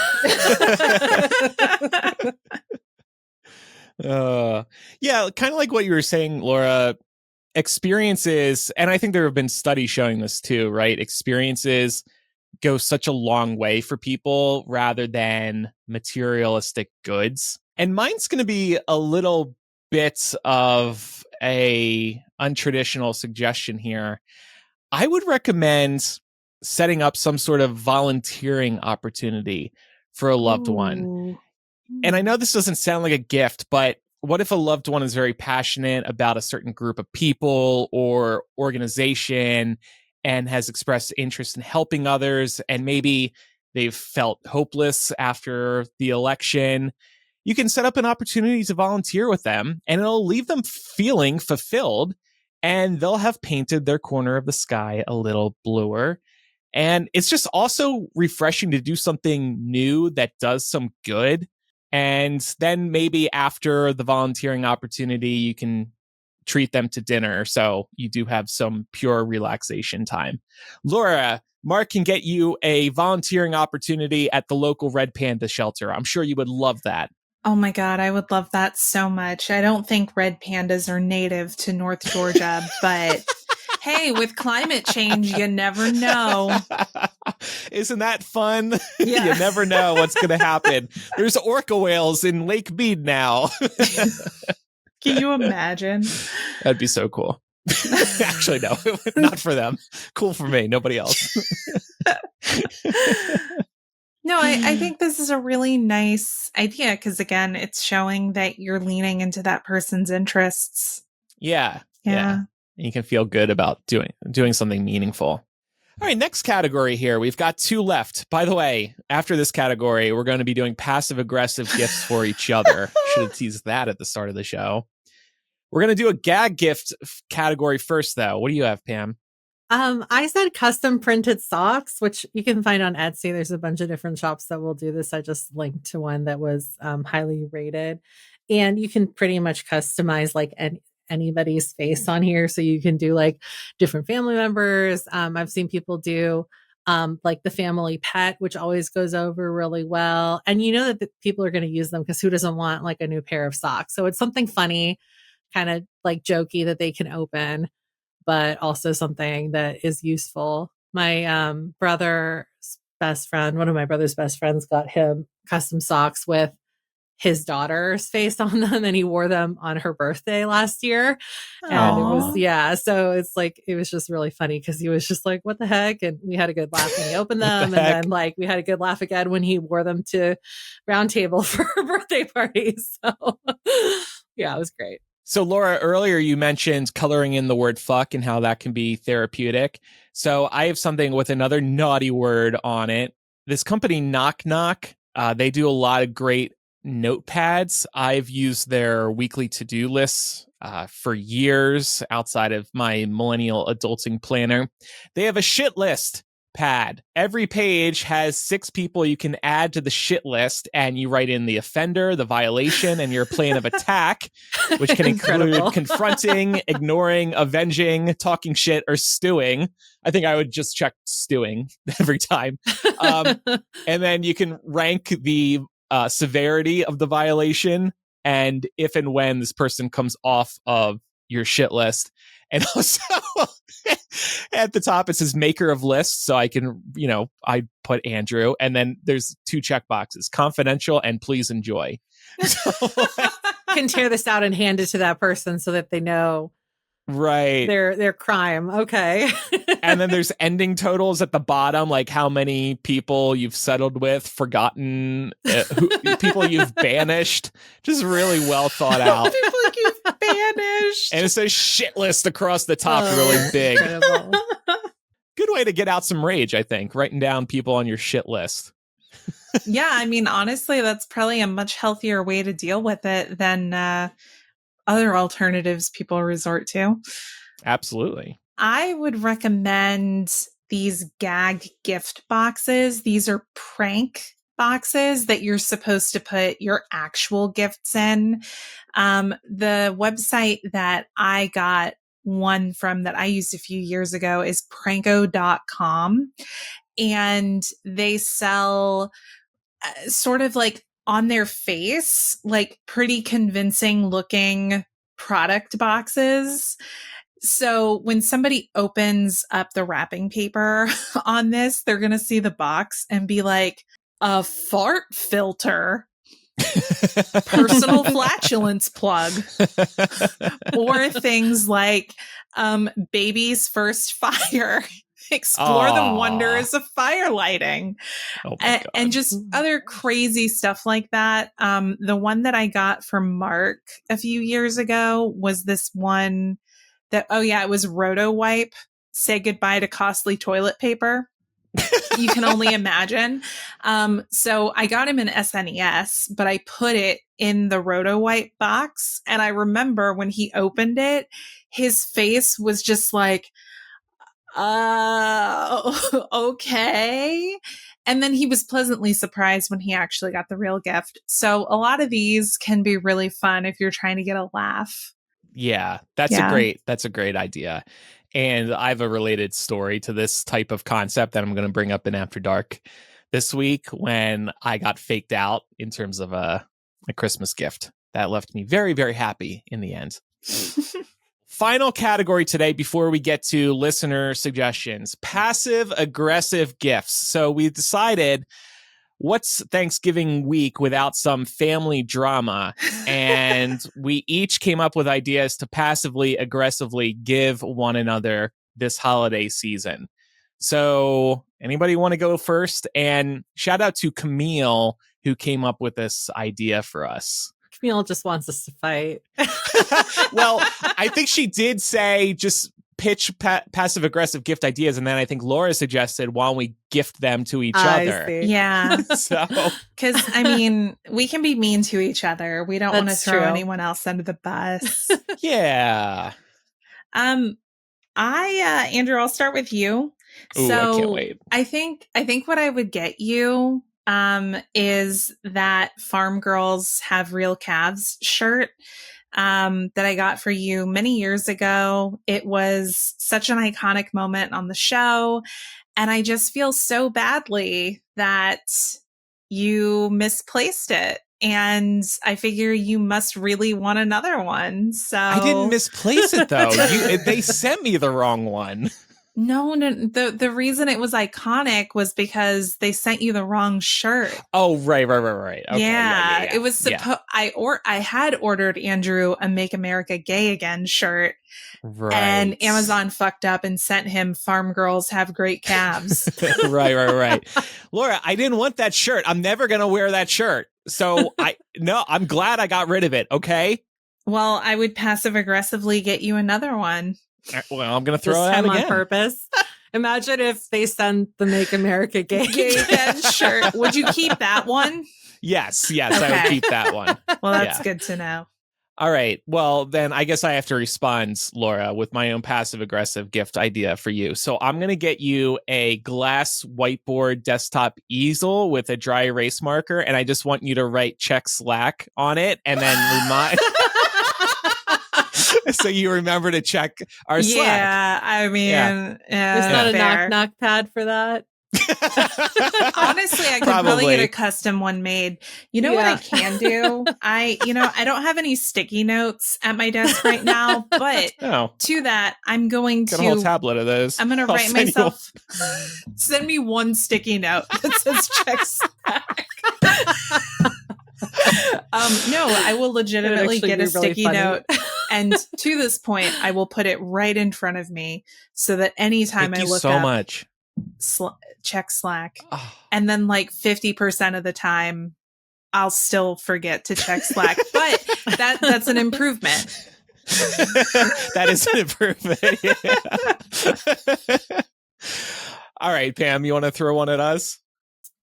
Yeah, kind of like what you were saying, Laura. Experiences, and I think there have been studies showing this too, right? Experiences go such a long way for people rather than materialistic goods. And mine's going to be a little bit of a untraditional suggestion here. I would recommend setting up some sort of volunteering opportunity for a loved one. And I know this doesn't sound like a gift, but what if a loved one is very passionate about a certain group of people or organization and has expressed interest in helping others, and maybe they've felt hopeless after the election? You can set up an opportunity to volunteer with them, and it'll leave them feeling fulfilled, and they'll have painted their corner of the sky a little bluer. And it's just also refreshing to do something new that does some good. And then maybe after the volunteering opportunity, you can treat them to dinner. So you do have some pure relaxation time. Laura, Mark can get you a volunteering opportunity at the local Red Panda shelter. I'm sure you would love that. Oh my God, I would love that so much. I don't think red pandas are native to North Georgia, but hey, with climate change, you never know. Isn't that fun? Yeah. You never know what's going to happen. There's orca whales in Lake Mead now. Can you imagine? That'd be so cool. Actually, no, not for them. Cool for me. Nobody else. No, I think this is a really nice idea because, again, it's showing that you're leaning into that person's interests. Yeah. You can feel good about doing something meaningful. All right, next category here. We've got 2 left. By the way, after this category, we're going to be doing passive-aggressive gifts for each other. Should have teased that at the start of the show. We're going to do a gag gift category first, though. What do you have, Pam? I said custom printed socks, which you can find on Etsy. There's a bunch of different shops that will do this. I just linked to one that was highly rated, and you can pretty much customize like anybody's face on here. So you can do like different family members. I've seen people do like the family pet, which always goes over really well. And you know that the people are going to use them because who doesn't want like a new pair of socks? So it's something funny, kind of like jokey that they can open, but also something that is useful. My brother's best friend, one of my brother's best friends, got him custom socks with his daughter's face on them, and he wore them on her birthday last year. And it was, so it's like, it was just really funny because he was just like, what the heck? And we had a good laugh when he opened them. And then like, we had a good laugh again when he wore them to round table for her birthday party. So yeah, it was great. So Laura, earlier you mentioned coloring in the word fuck and how that can be therapeutic. So I have something with another naughty word on it. This company Knock Knock, they do a lot of great notepads. I've used their weekly to-do lists for years outside of my Millennial adulting planner. They have a shit list pad. Every page has 6 people you can add to the shit list, and you write in the offender, the violation, and your plan of attack, which can include confronting, ignoring, avenging, talking shit, or stewing. I think I would just check stewing every time. And then you can rank the severity of the violation and if and when this person comes off of your shit list. And also at the top, it says maker of lists. So I can, I put Andrew, and then there's 2 check boxes, confidential and please enjoy. So, can tear this out and hand it to that person so that they know Right. their crime. Okay. And then there's ending totals at the bottom, like how many people you've settled with, forgotten, people you've banished. Just really well thought out. People you've banished. And it says shit list across the top, really big. Incredible. Good way to get out some rage, I think, writing down people on your shit list. Yeah, I mean, honestly, that's probably a much healthier way to deal with it than other alternatives people resort to. Absolutely. I would recommend these gag gift boxes. These are prank boxes that you're supposed to put your actual gifts in. The website that I got one from that I used a few years ago is pranko.com. And they sell sort of like on their face, like pretty convincing looking product boxes. So when somebody opens up the wrapping paper on this, they're going to see the box and be like, a fart filter, personal flatulence plug, or things like baby's first fire. Explore the wonders of fire lighting. Oh my God. And just other crazy stuff like that. The one that I got from Mark a few years ago was this one that, it was Roto Wipe. Say goodbye to costly toilet paper. You can only imagine. So I got him an SNES, but I put it in the Roto Wipe box. And I remember when he opened it, his face was just like, okay. And then he was pleasantly surprised when he actually got the real gift. So a lot of these can be really fun if you're trying to get a laugh. Yeah, that's a great idea. And I have a related story to this type of concept that I'm going to bring up in After Dark this week when I got faked out in terms of a Christmas gift. That left me very, very happy in the end. Final category today before we get to listener suggestions, passive aggressive gifts. So we decided, what's Thanksgiving week without some family drama? And we each came up with ideas to passively aggressively give one another this holiday season. So anybody want to go first? And shout out to Camille, who came up with this idea for us. Camille just wants us to fight. Well, I think she did say just pitch passive aggressive gift ideas, and then I think Laura suggested why don't we gift them to each other. See. Yeah. So, because I mean, we can be mean to each other. We don't want to That's throw true. anyone else under the bus. yeah. Andrew, I'll start with you. Ooh, So I can't wait. I think what I would get you is that Farm Girls Have Real Calves shirt that I got for you many years ago. It was such an iconic moment on the show. And I just feel so badly that you misplaced it. And I figure you must really want another one. So I didn't misplace it though. They sent me the wrong one. No. The reason it was iconic was because they sent you the wrong shirt. Oh, right. Okay, yeah. It was I had ordered Andrew a Make America Gay Again shirt. Right. And Amazon fucked up and sent him Farm Girls Have Great Calves. Right. Laura, I didn't want that shirt. I'm never going to wear that shirt. So I'm glad I got rid of it. Okay. Well, I would passive aggressively get you another one. Well, I'm going to throw This it out time again. on purpose. Imagine if they send the Make America Gay Again shirt. Would you keep that one? Yes, Okay. I would keep that one. Well, that's good to know. All right. Well, then I guess I have to respond, Laura, with my own passive aggressive gift idea for you. So I'm going to get you a glass whiteboard desktop easel with a dry erase marker. And I just want you to write check Slack on it and then remind. So you remember to check our Slack. Yeah, I mean, There's not a fair. knock pad for that. Honestly, I could probably get a custom one made. You know what I can do? I don't have any sticky notes at my desk right now, but to that, I'm going Got a whole tablet of those. I'm going to write myself. Send me one sticky note that says check Slack. No, I will legitimately get a sticky note And to this point, I will put it right in front of me so that anytime Thank I you look so up, much. check Slack. Oh. And then like 50% of the time, I'll still forget to check Slack. But that's an improvement. That is an improvement. Yeah. All right, Pam, you want to throw one at us?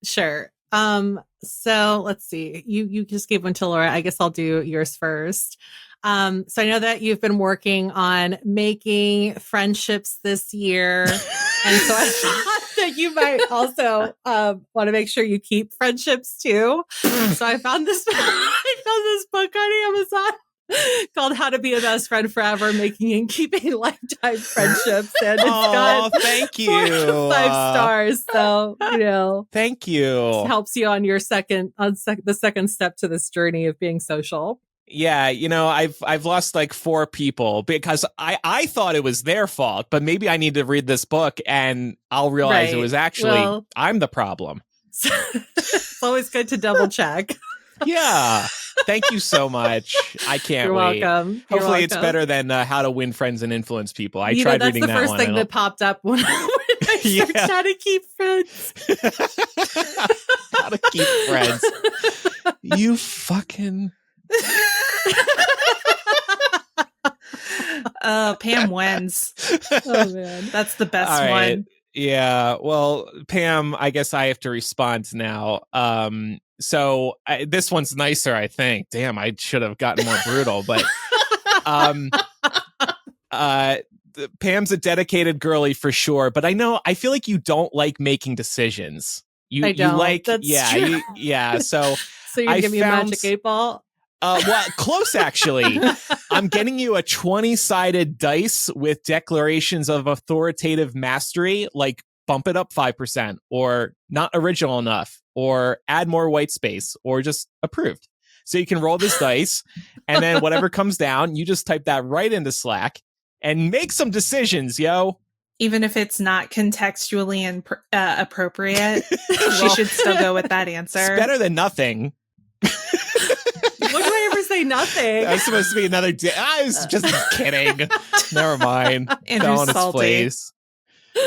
Sure. So let's see. You just gave one to Laura. I guess I'll do yours first. So I know that you've been working on making friendships this year. And so I thought that you might also want to make sure you keep friendships too. So I found this book on Amazon called How to Be a Best Friend Forever, Making and Keeping Lifetime Friendships. And it's got thank you. 5 stars. So, thank you. Helps you on your the second step to this journey of being social. Yeah, I've lost like 4 people because I thought it was their fault, but maybe I need to read this book and I'll realize it was actually I'm the problem. It's always good to double check. Yeah. Thank you so much. I can't You're wait. welcome. Hopefully it's better than How to Win Friends and Influence People. I tried reading that one. That's the first thing that popped up when I searched how to keep friends. How to keep friends. You fucking... Pam wins. Oh, man. That's the best right. one. Yeah. Well, Pam, I guess I have to respond now. So this one's nicer, I think. Damn, I should have gotten more brutal, but Pam's a dedicated girly for sure, but I feel like you don't like making decisions. I don't. You like, That's true. Yeah. So you're gonna give me a magic 8-ball? Well, close actually. I'm getting you a 20-sided dice with declarations of authoritative mastery, like bump it up 5%, or not original enough, or add more white space, or just approved. So you can roll this dice, and then whatever comes down, you just type that right into Slack and make some decisions, yo. Even if it's not contextually and appropriate, she should still go with that answer. It's better than nothing. When did I ever say nothing? That's supposed to be another day. I was just kidding. Never mind. Andrew's salty.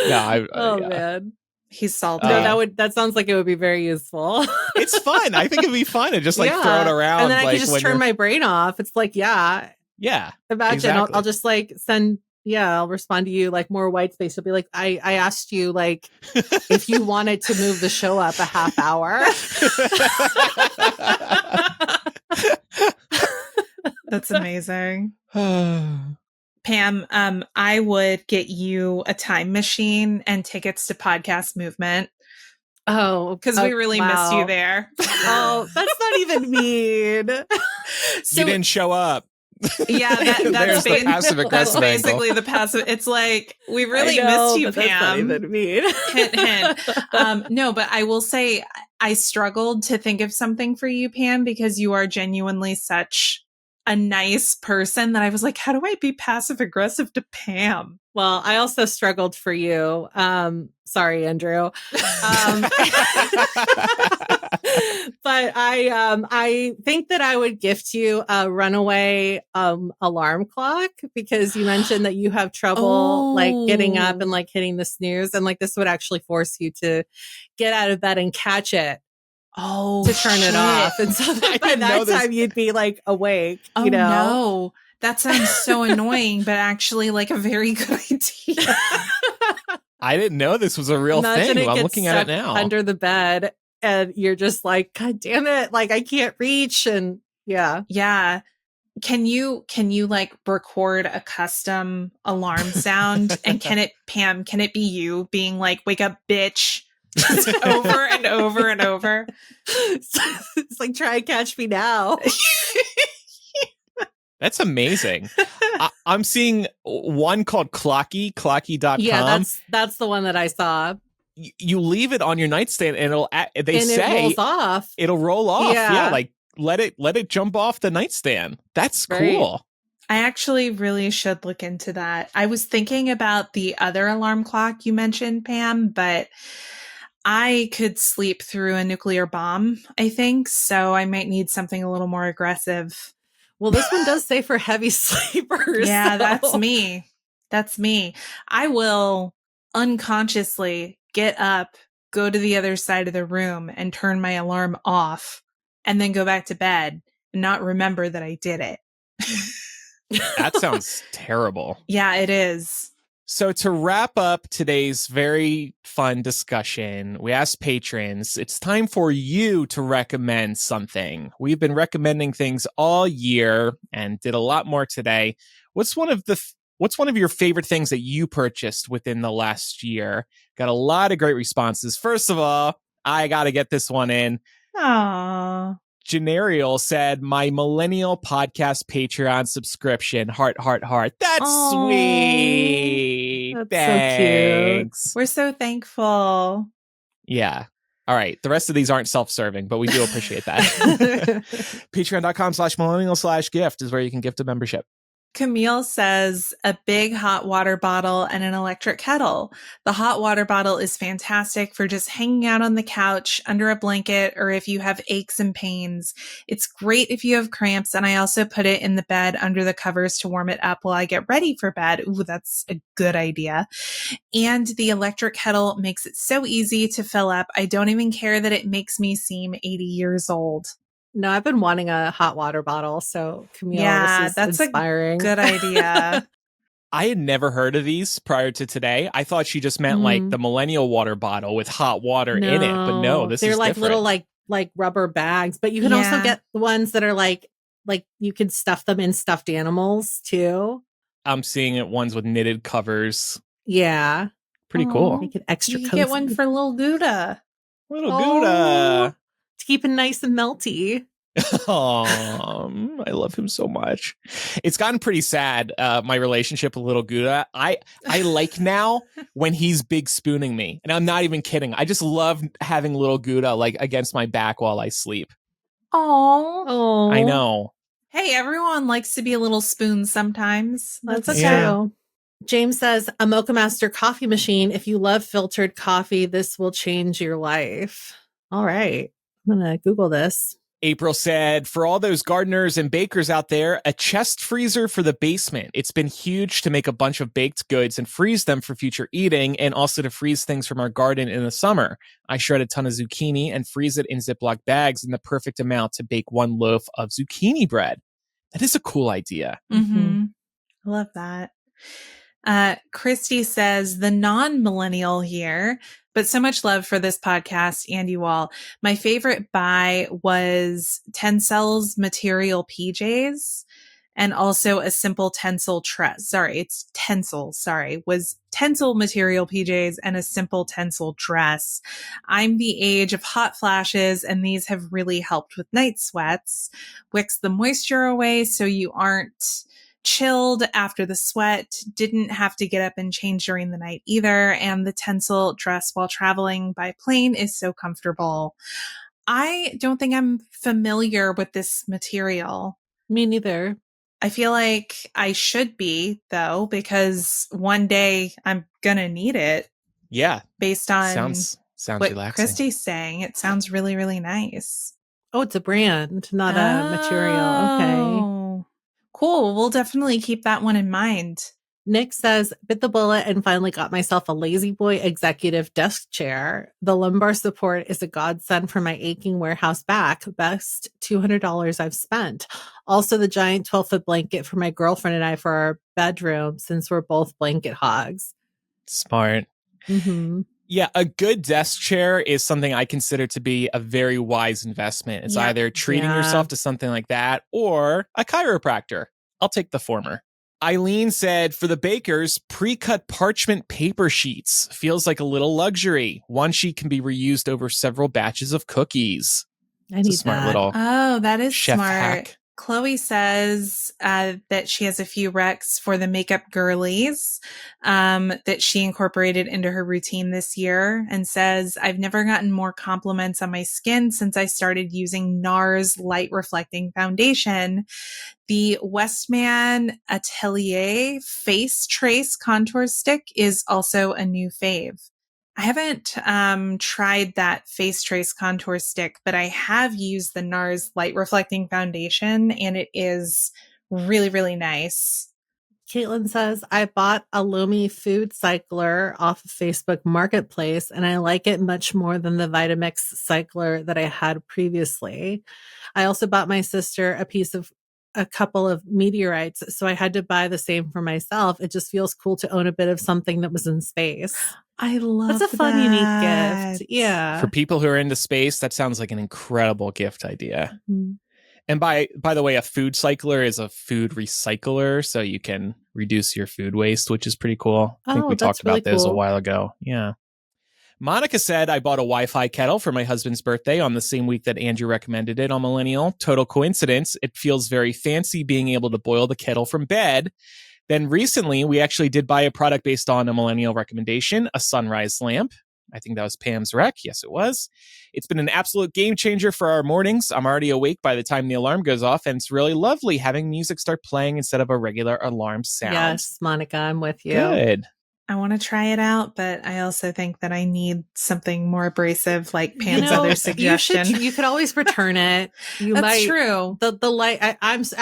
No, man. He's salty. No, that sounds like it would be very useful. It's fun. I think it'd be fun to just throw it around. And then I could just turn my brain off. It's like, yeah. Imagine exactly. I'll just send, I'll respond to you more white space. It'll be like, I asked you if you wanted to move the show up a half hour. That's amazing. Pam, I would get you a time machine and tickets to Podcast Movement. Oh, because we really missed you there. Oh, that's not even mean. So, you didn't show up. Yeah, that's basically the passive. It's like, we really missed you, Pam. That's not even mean. Hint, hint. No, but I will say I struggled to think of something for you, Pam, because you are genuinely such a nice person that I was like, how do I be passive aggressive to Pam? Well, I also struggled for you. Sorry, Andrew. But I think that I would gift you a runaway alarm clock, because you mentioned that you have trouble getting up and hitting the snooze, and this would actually force you to get out of bed and catch it. To turn it off. And so that by that time you'd be awake. No. That sounds so annoying, but actually a very good idea. I didn't know this was a real thing. I'm looking at it now. Under the bed, and you're just God damn it. I can't reach. And yeah. Yeah. Can you record a custom alarm sound? And Pam, can it be you being wake up, bitch? Over and over and over. It's try and catch me now. That's amazing. I'm seeing one called Clocky.com. Yeah, that's the one that I saw. You leave it on your nightstand and it rolls off. It'll roll off. Yeah, let it jump off the nightstand. That's cool. I actually really should look into that. I was thinking about the other alarm clock you mentioned, Pam, but I could sleep through a nuclear bomb, I think. So I might need something a little more aggressive. Well, this one does say for heavy sleepers. Yeah, so. that's me. That's me. I will unconsciously get up, go to the other side of the room and turn my alarm off and then go back to bed and not remember that I did it. That sounds terrible. Yeah, it is. So to wrap up today's very fun discussion, we asked patrons, it's time for you to recommend something. We've been recommending things all year and did a lot more today. What's one of your favorite things that you purchased within the last year? Got a lot of great responses. First of all, I got to get this one in. Aww. Generial said, my Millennial podcast Patreon subscription. Heart, heart, heart. That's Aw. sweet. That's Thanks. so cute. We're so thankful. Yeah. All right. The rest of these aren't self-serving, but we do appreciate that. Patreon.com/millennial/gift is where you can gift a membership. Camille says a big hot water bottle and an electric kettle. The hot water bottle is fantastic for just hanging out on the couch under a blanket or if you have aches and pains. It's great if you have cramps, and I also put it in the bed under the covers to warm it up while I get ready for bed. Ooh, that's a good idea. And the electric kettle makes it so easy to fill up. I don't even care that it makes me seem 80 years old. No, I've been wanting a hot water bottle. So, Camille, Yeah, this is that's inspiring. a good idea. I had never heard of these prior to today. I thought she just meant like the Millennial water bottle with hot water in it, but no, this they're is like different. little like rubber bags, but you can also get the ones that are like you can stuff them in stuffed animals too. I'm seeing it ones with knitted covers. Yeah, pretty cool. Make it extra. You can get one for little Gouda. Little Gouda to keep it nice and melty. I love him so much. It's gotten pretty sad, my relationship with little Gouda. I like now when he's big spooning me, and I'm not even kidding. I just love having little Gouda like against my back while I sleep. Oh, I know. Hey, everyone likes to be a little spoon sometimes. That's okay. Yeah. James says, a Mocha Master coffee machine. If you love filtered coffee, this will change your life. All right. I'm going to Google this. April said, for all those gardeners and bakers out there, a chest freezer for the basement. It's been huge to make a bunch of baked goods and freeze them for future eating, and also to freeze things from our garden in the summer. I shred a ton of zucchini and freeze it in Ziploc bags in the perfect amount to bake one loaf of zucchini bread. That is a cool idea. Mm-hmm. I love that. Christy says, the non-millennial here, but so much love for this podcast and you all. My favorite buy was Tencel's material PJs and also a simple Tencel dress. Was Tencel material PJs and a simple Tencel dress. I'm the age of hot flashes, and these have really helped with night sweats. Wicks the moisture away so you aren't chilled after the sweat, didn't have to get up and change during the night either, and the Tencel dress while traveling by plane is so comfortable. I don't think I'm familiar with this material. Me neither. I feel like I should be, though, because one day I'm gonna need it. Yeah. Based on sounds what relaxing. Christy's saying, it sounds really, really nice. Oh, it's a brand, not a material. Okay. Cool. We'll definitely keep that one in mind. Nick says, bit the bullet and finally got myself a Lazy Boy executive desk chair. The lumbar support is a godsend for my aching warehouse back. Best $200 I've spent. Also, the giant 12-foot blanket for my girlfriend and I for our bedroom, since we're both blanket hogs. Smart. Mm-hmm. Yeah, a good desk chair is something I consider to be a very wise investment. It's either treating yourself to something like that or a chiropractor. I'll take the former. Eileen said, for the bakers, pre-cut parchment paper sheets. Feels like a little luxury. One sheet can be reused over several batches of cookies. I need it's a smart that. little that is chef smart. hack. Chloe says that she has a few recs for the makeup girlies that she incorporated into her routine this year, and says, I've never gotten more compliments on my skin since I started using NARS light reflecting foundation. The Westman Atelier Face Trace Contour Stick is also a new fave. I haven't tried that face trace contour stick, but I have used the NARS light reflecting foundation, and it is really, really nice. Caitlin says, I bought a Lumi food cycler off of Facebook Marketplace, and I like it much more than the Vitamix cycler that I had previously. I also bought my sister a couple of meteorites, so I had to buy the same for myself. It just feels cool to own a bit of something that was in space. I love That's a fun, unique gift. Yeah. For people who are into space, that sounds like an incredible gift idea. Mm-hmm. And by the way, a food cycler is a food recycler, so you can reduce your food waste, which is pretty cool. I think we talked about those a while ago. Yeah. Monica said, I bought a Wi-Fi kettle for my husband's birthday on the same week that Andrew recommended it on Millennial. Total coincidence. It feels very fancy being able to boil the kettle from bed. Then recently, we actually did buy a product based on a Millennial recommendation, a sunrise lamp. I think that was Pam's rec. Yes, it was. It's been an absolute game changer for our mornings. I'm already awake by the time the alarm goes off, and it's really lovely having music start playing instead of a regular alarm sound. Yes, Monica, I'm with you. Good. I want to try it out, but I also think that I need something more abrasive, like Pam's other suggestion. You could always return it. That's true. The light,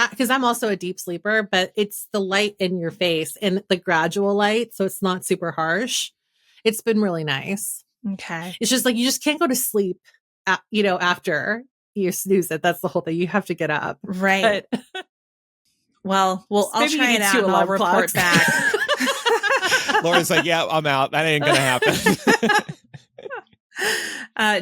because I'm also a deep sleeper, but it's the light in your face and the gradual light, so it's not super harsh. It's been really nice. Okay. It's just like you just can't go to sleep, after you snooze it. That's the whole thing. You have to get up. Right. But, I'll try it out and I'll report back. Laura's like, yeah, I'm out. That ain't going to happen.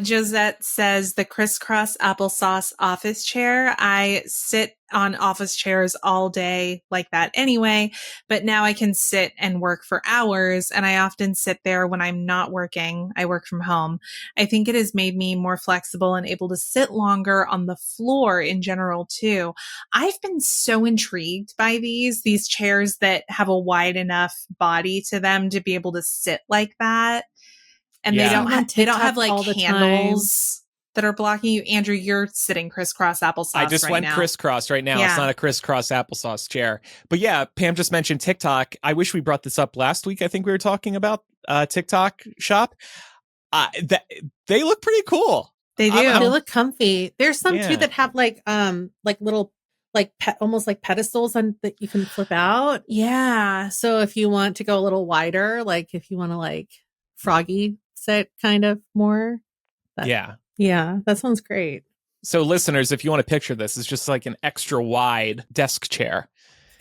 Josette says the crisscross applesauce office chair. I sit on office chairs all day like that anyway, but now I can sit and work for hours, and I often sit there when I'm not working. I work from home. I think it has made me more flexible and able to sit longer on the floor in general too. I've been so intrigued by these chairs that have a wide enough body to them to be able to sit like that. And they don't have like handles that are blocking you. Andrew, you're sitting crisscross applesauce. I just went crisscross right now. Yeah. It's not a crisscross applesauce chair. But yeah, Pam just mentioned TikTok. I wish we brought this up last week. I think we were talking about TikTok shop. They look pretty cool. They do. They look comfy. There's some too that have like little almost like pedestals that you can flip out. Yeah. So if you want to go a little wider, like if you want to like froggy sit kind of more. Yeah, that sounds great. So listeners, if you want to picture this, it's just like an extra wide desk chair.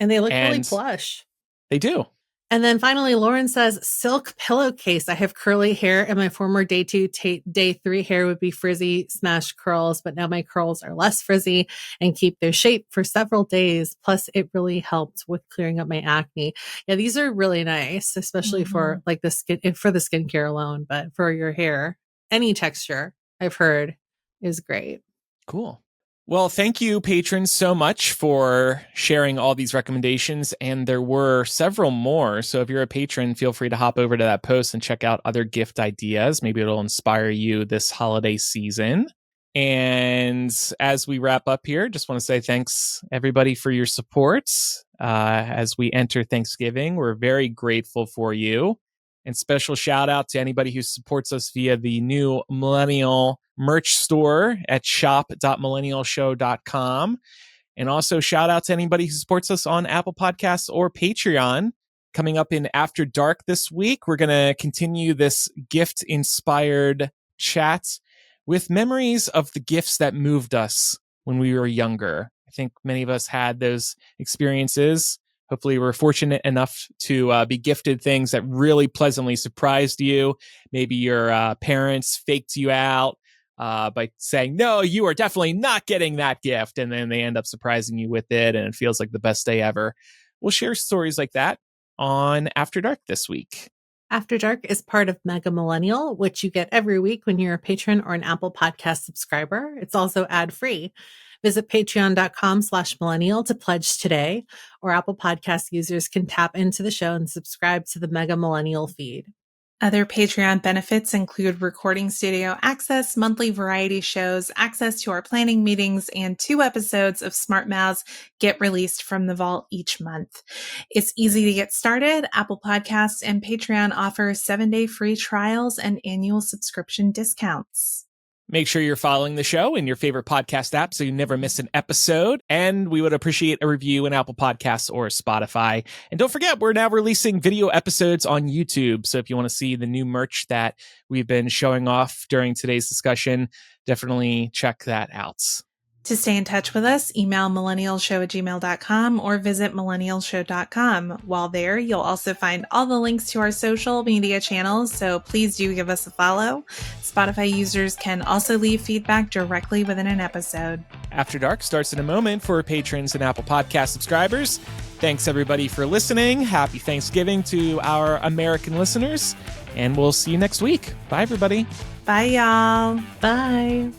And they look really plush. They do. And then finally, Lauren says, silk pillowcase. I have curly hair and my former day 2, day 3 hair would be frizzy, smash curls, but now my curls are less frizzy and keep their shape for several days. Plus, it really helped with clearing up my acne. Yeah, these are really nice, especially for like the skin, for the skincare alone, but for your hair, any texture I've heard is great. Cool. Well, thank you, patrons, so much for sharing all these recommendations. And there were several more. So if you're a patron, feel free to hop over to that post and check out other gift ideas. Maybe it'll inspire you this holiday season. And as we wrap up here, just want to say thanks, everybody, for your support. As we enter Thanksgiving, we're very grateful for you. And special shout out to anybody who supports us via the new Millennial merch store at shop.millennialshow.com. And also shout out to anybody who supports us on Apple Podcasts or Patreon. Coming up in After Dark this week, we're going to continue this gift-inspired chat with memories of the gifts that moved us when we were younger. I think many of us had those experiences. Hopefully we're fortunate enough to be gifted things that really pleasantly surprised you. Maybe your parents faked you out by saying, no, you are definitely not getting that gift. And then they end up surprising you with it. And it feels like the best day ever. We'll share stories like that on After Dark this week. After Dark is part of Mega Millennial, which you get every week when you're a patron or an Apple Podcast subscriber. It's also ad-free. Visit patreon.com/millennial to pledge today, or Apple Podcast users can tap into the show and subscribe to the Mega Millennial feed. Other Patreon benefits include recording studio access, monthly variety shows, access to our planning meetings, and 2 episodes of Smart Mouths get released from the vault each month. It's easy to get started. Apple Podcasts and Patreon offer 7-day free trials and annual subscription discounts. Make sure you're following the show in your favorite podcast app so you never miss an episode. And we would appreciate a review in Apple Podcasts or Spotify. And don't forget, we're now releasing video episodes on YouTube. So if you want to see the new merch that we've been showing off during today's discussion, definitely check that out. To stay in touch with us, email millennialshow@gmail.com or visit millennialshow.com. While there, you'll also find all the links to our social media channels, so please do give us a follow. Spotify users can also leave feedback directly within an episode. After Dark starts in a moment for patrons and Apple Podcast subscribers. Thanks, everybody, for listening. Happy Thanksgiving to our American listeners, and we'll see you next week. Bye, everybody. Bye, y'all. Bye.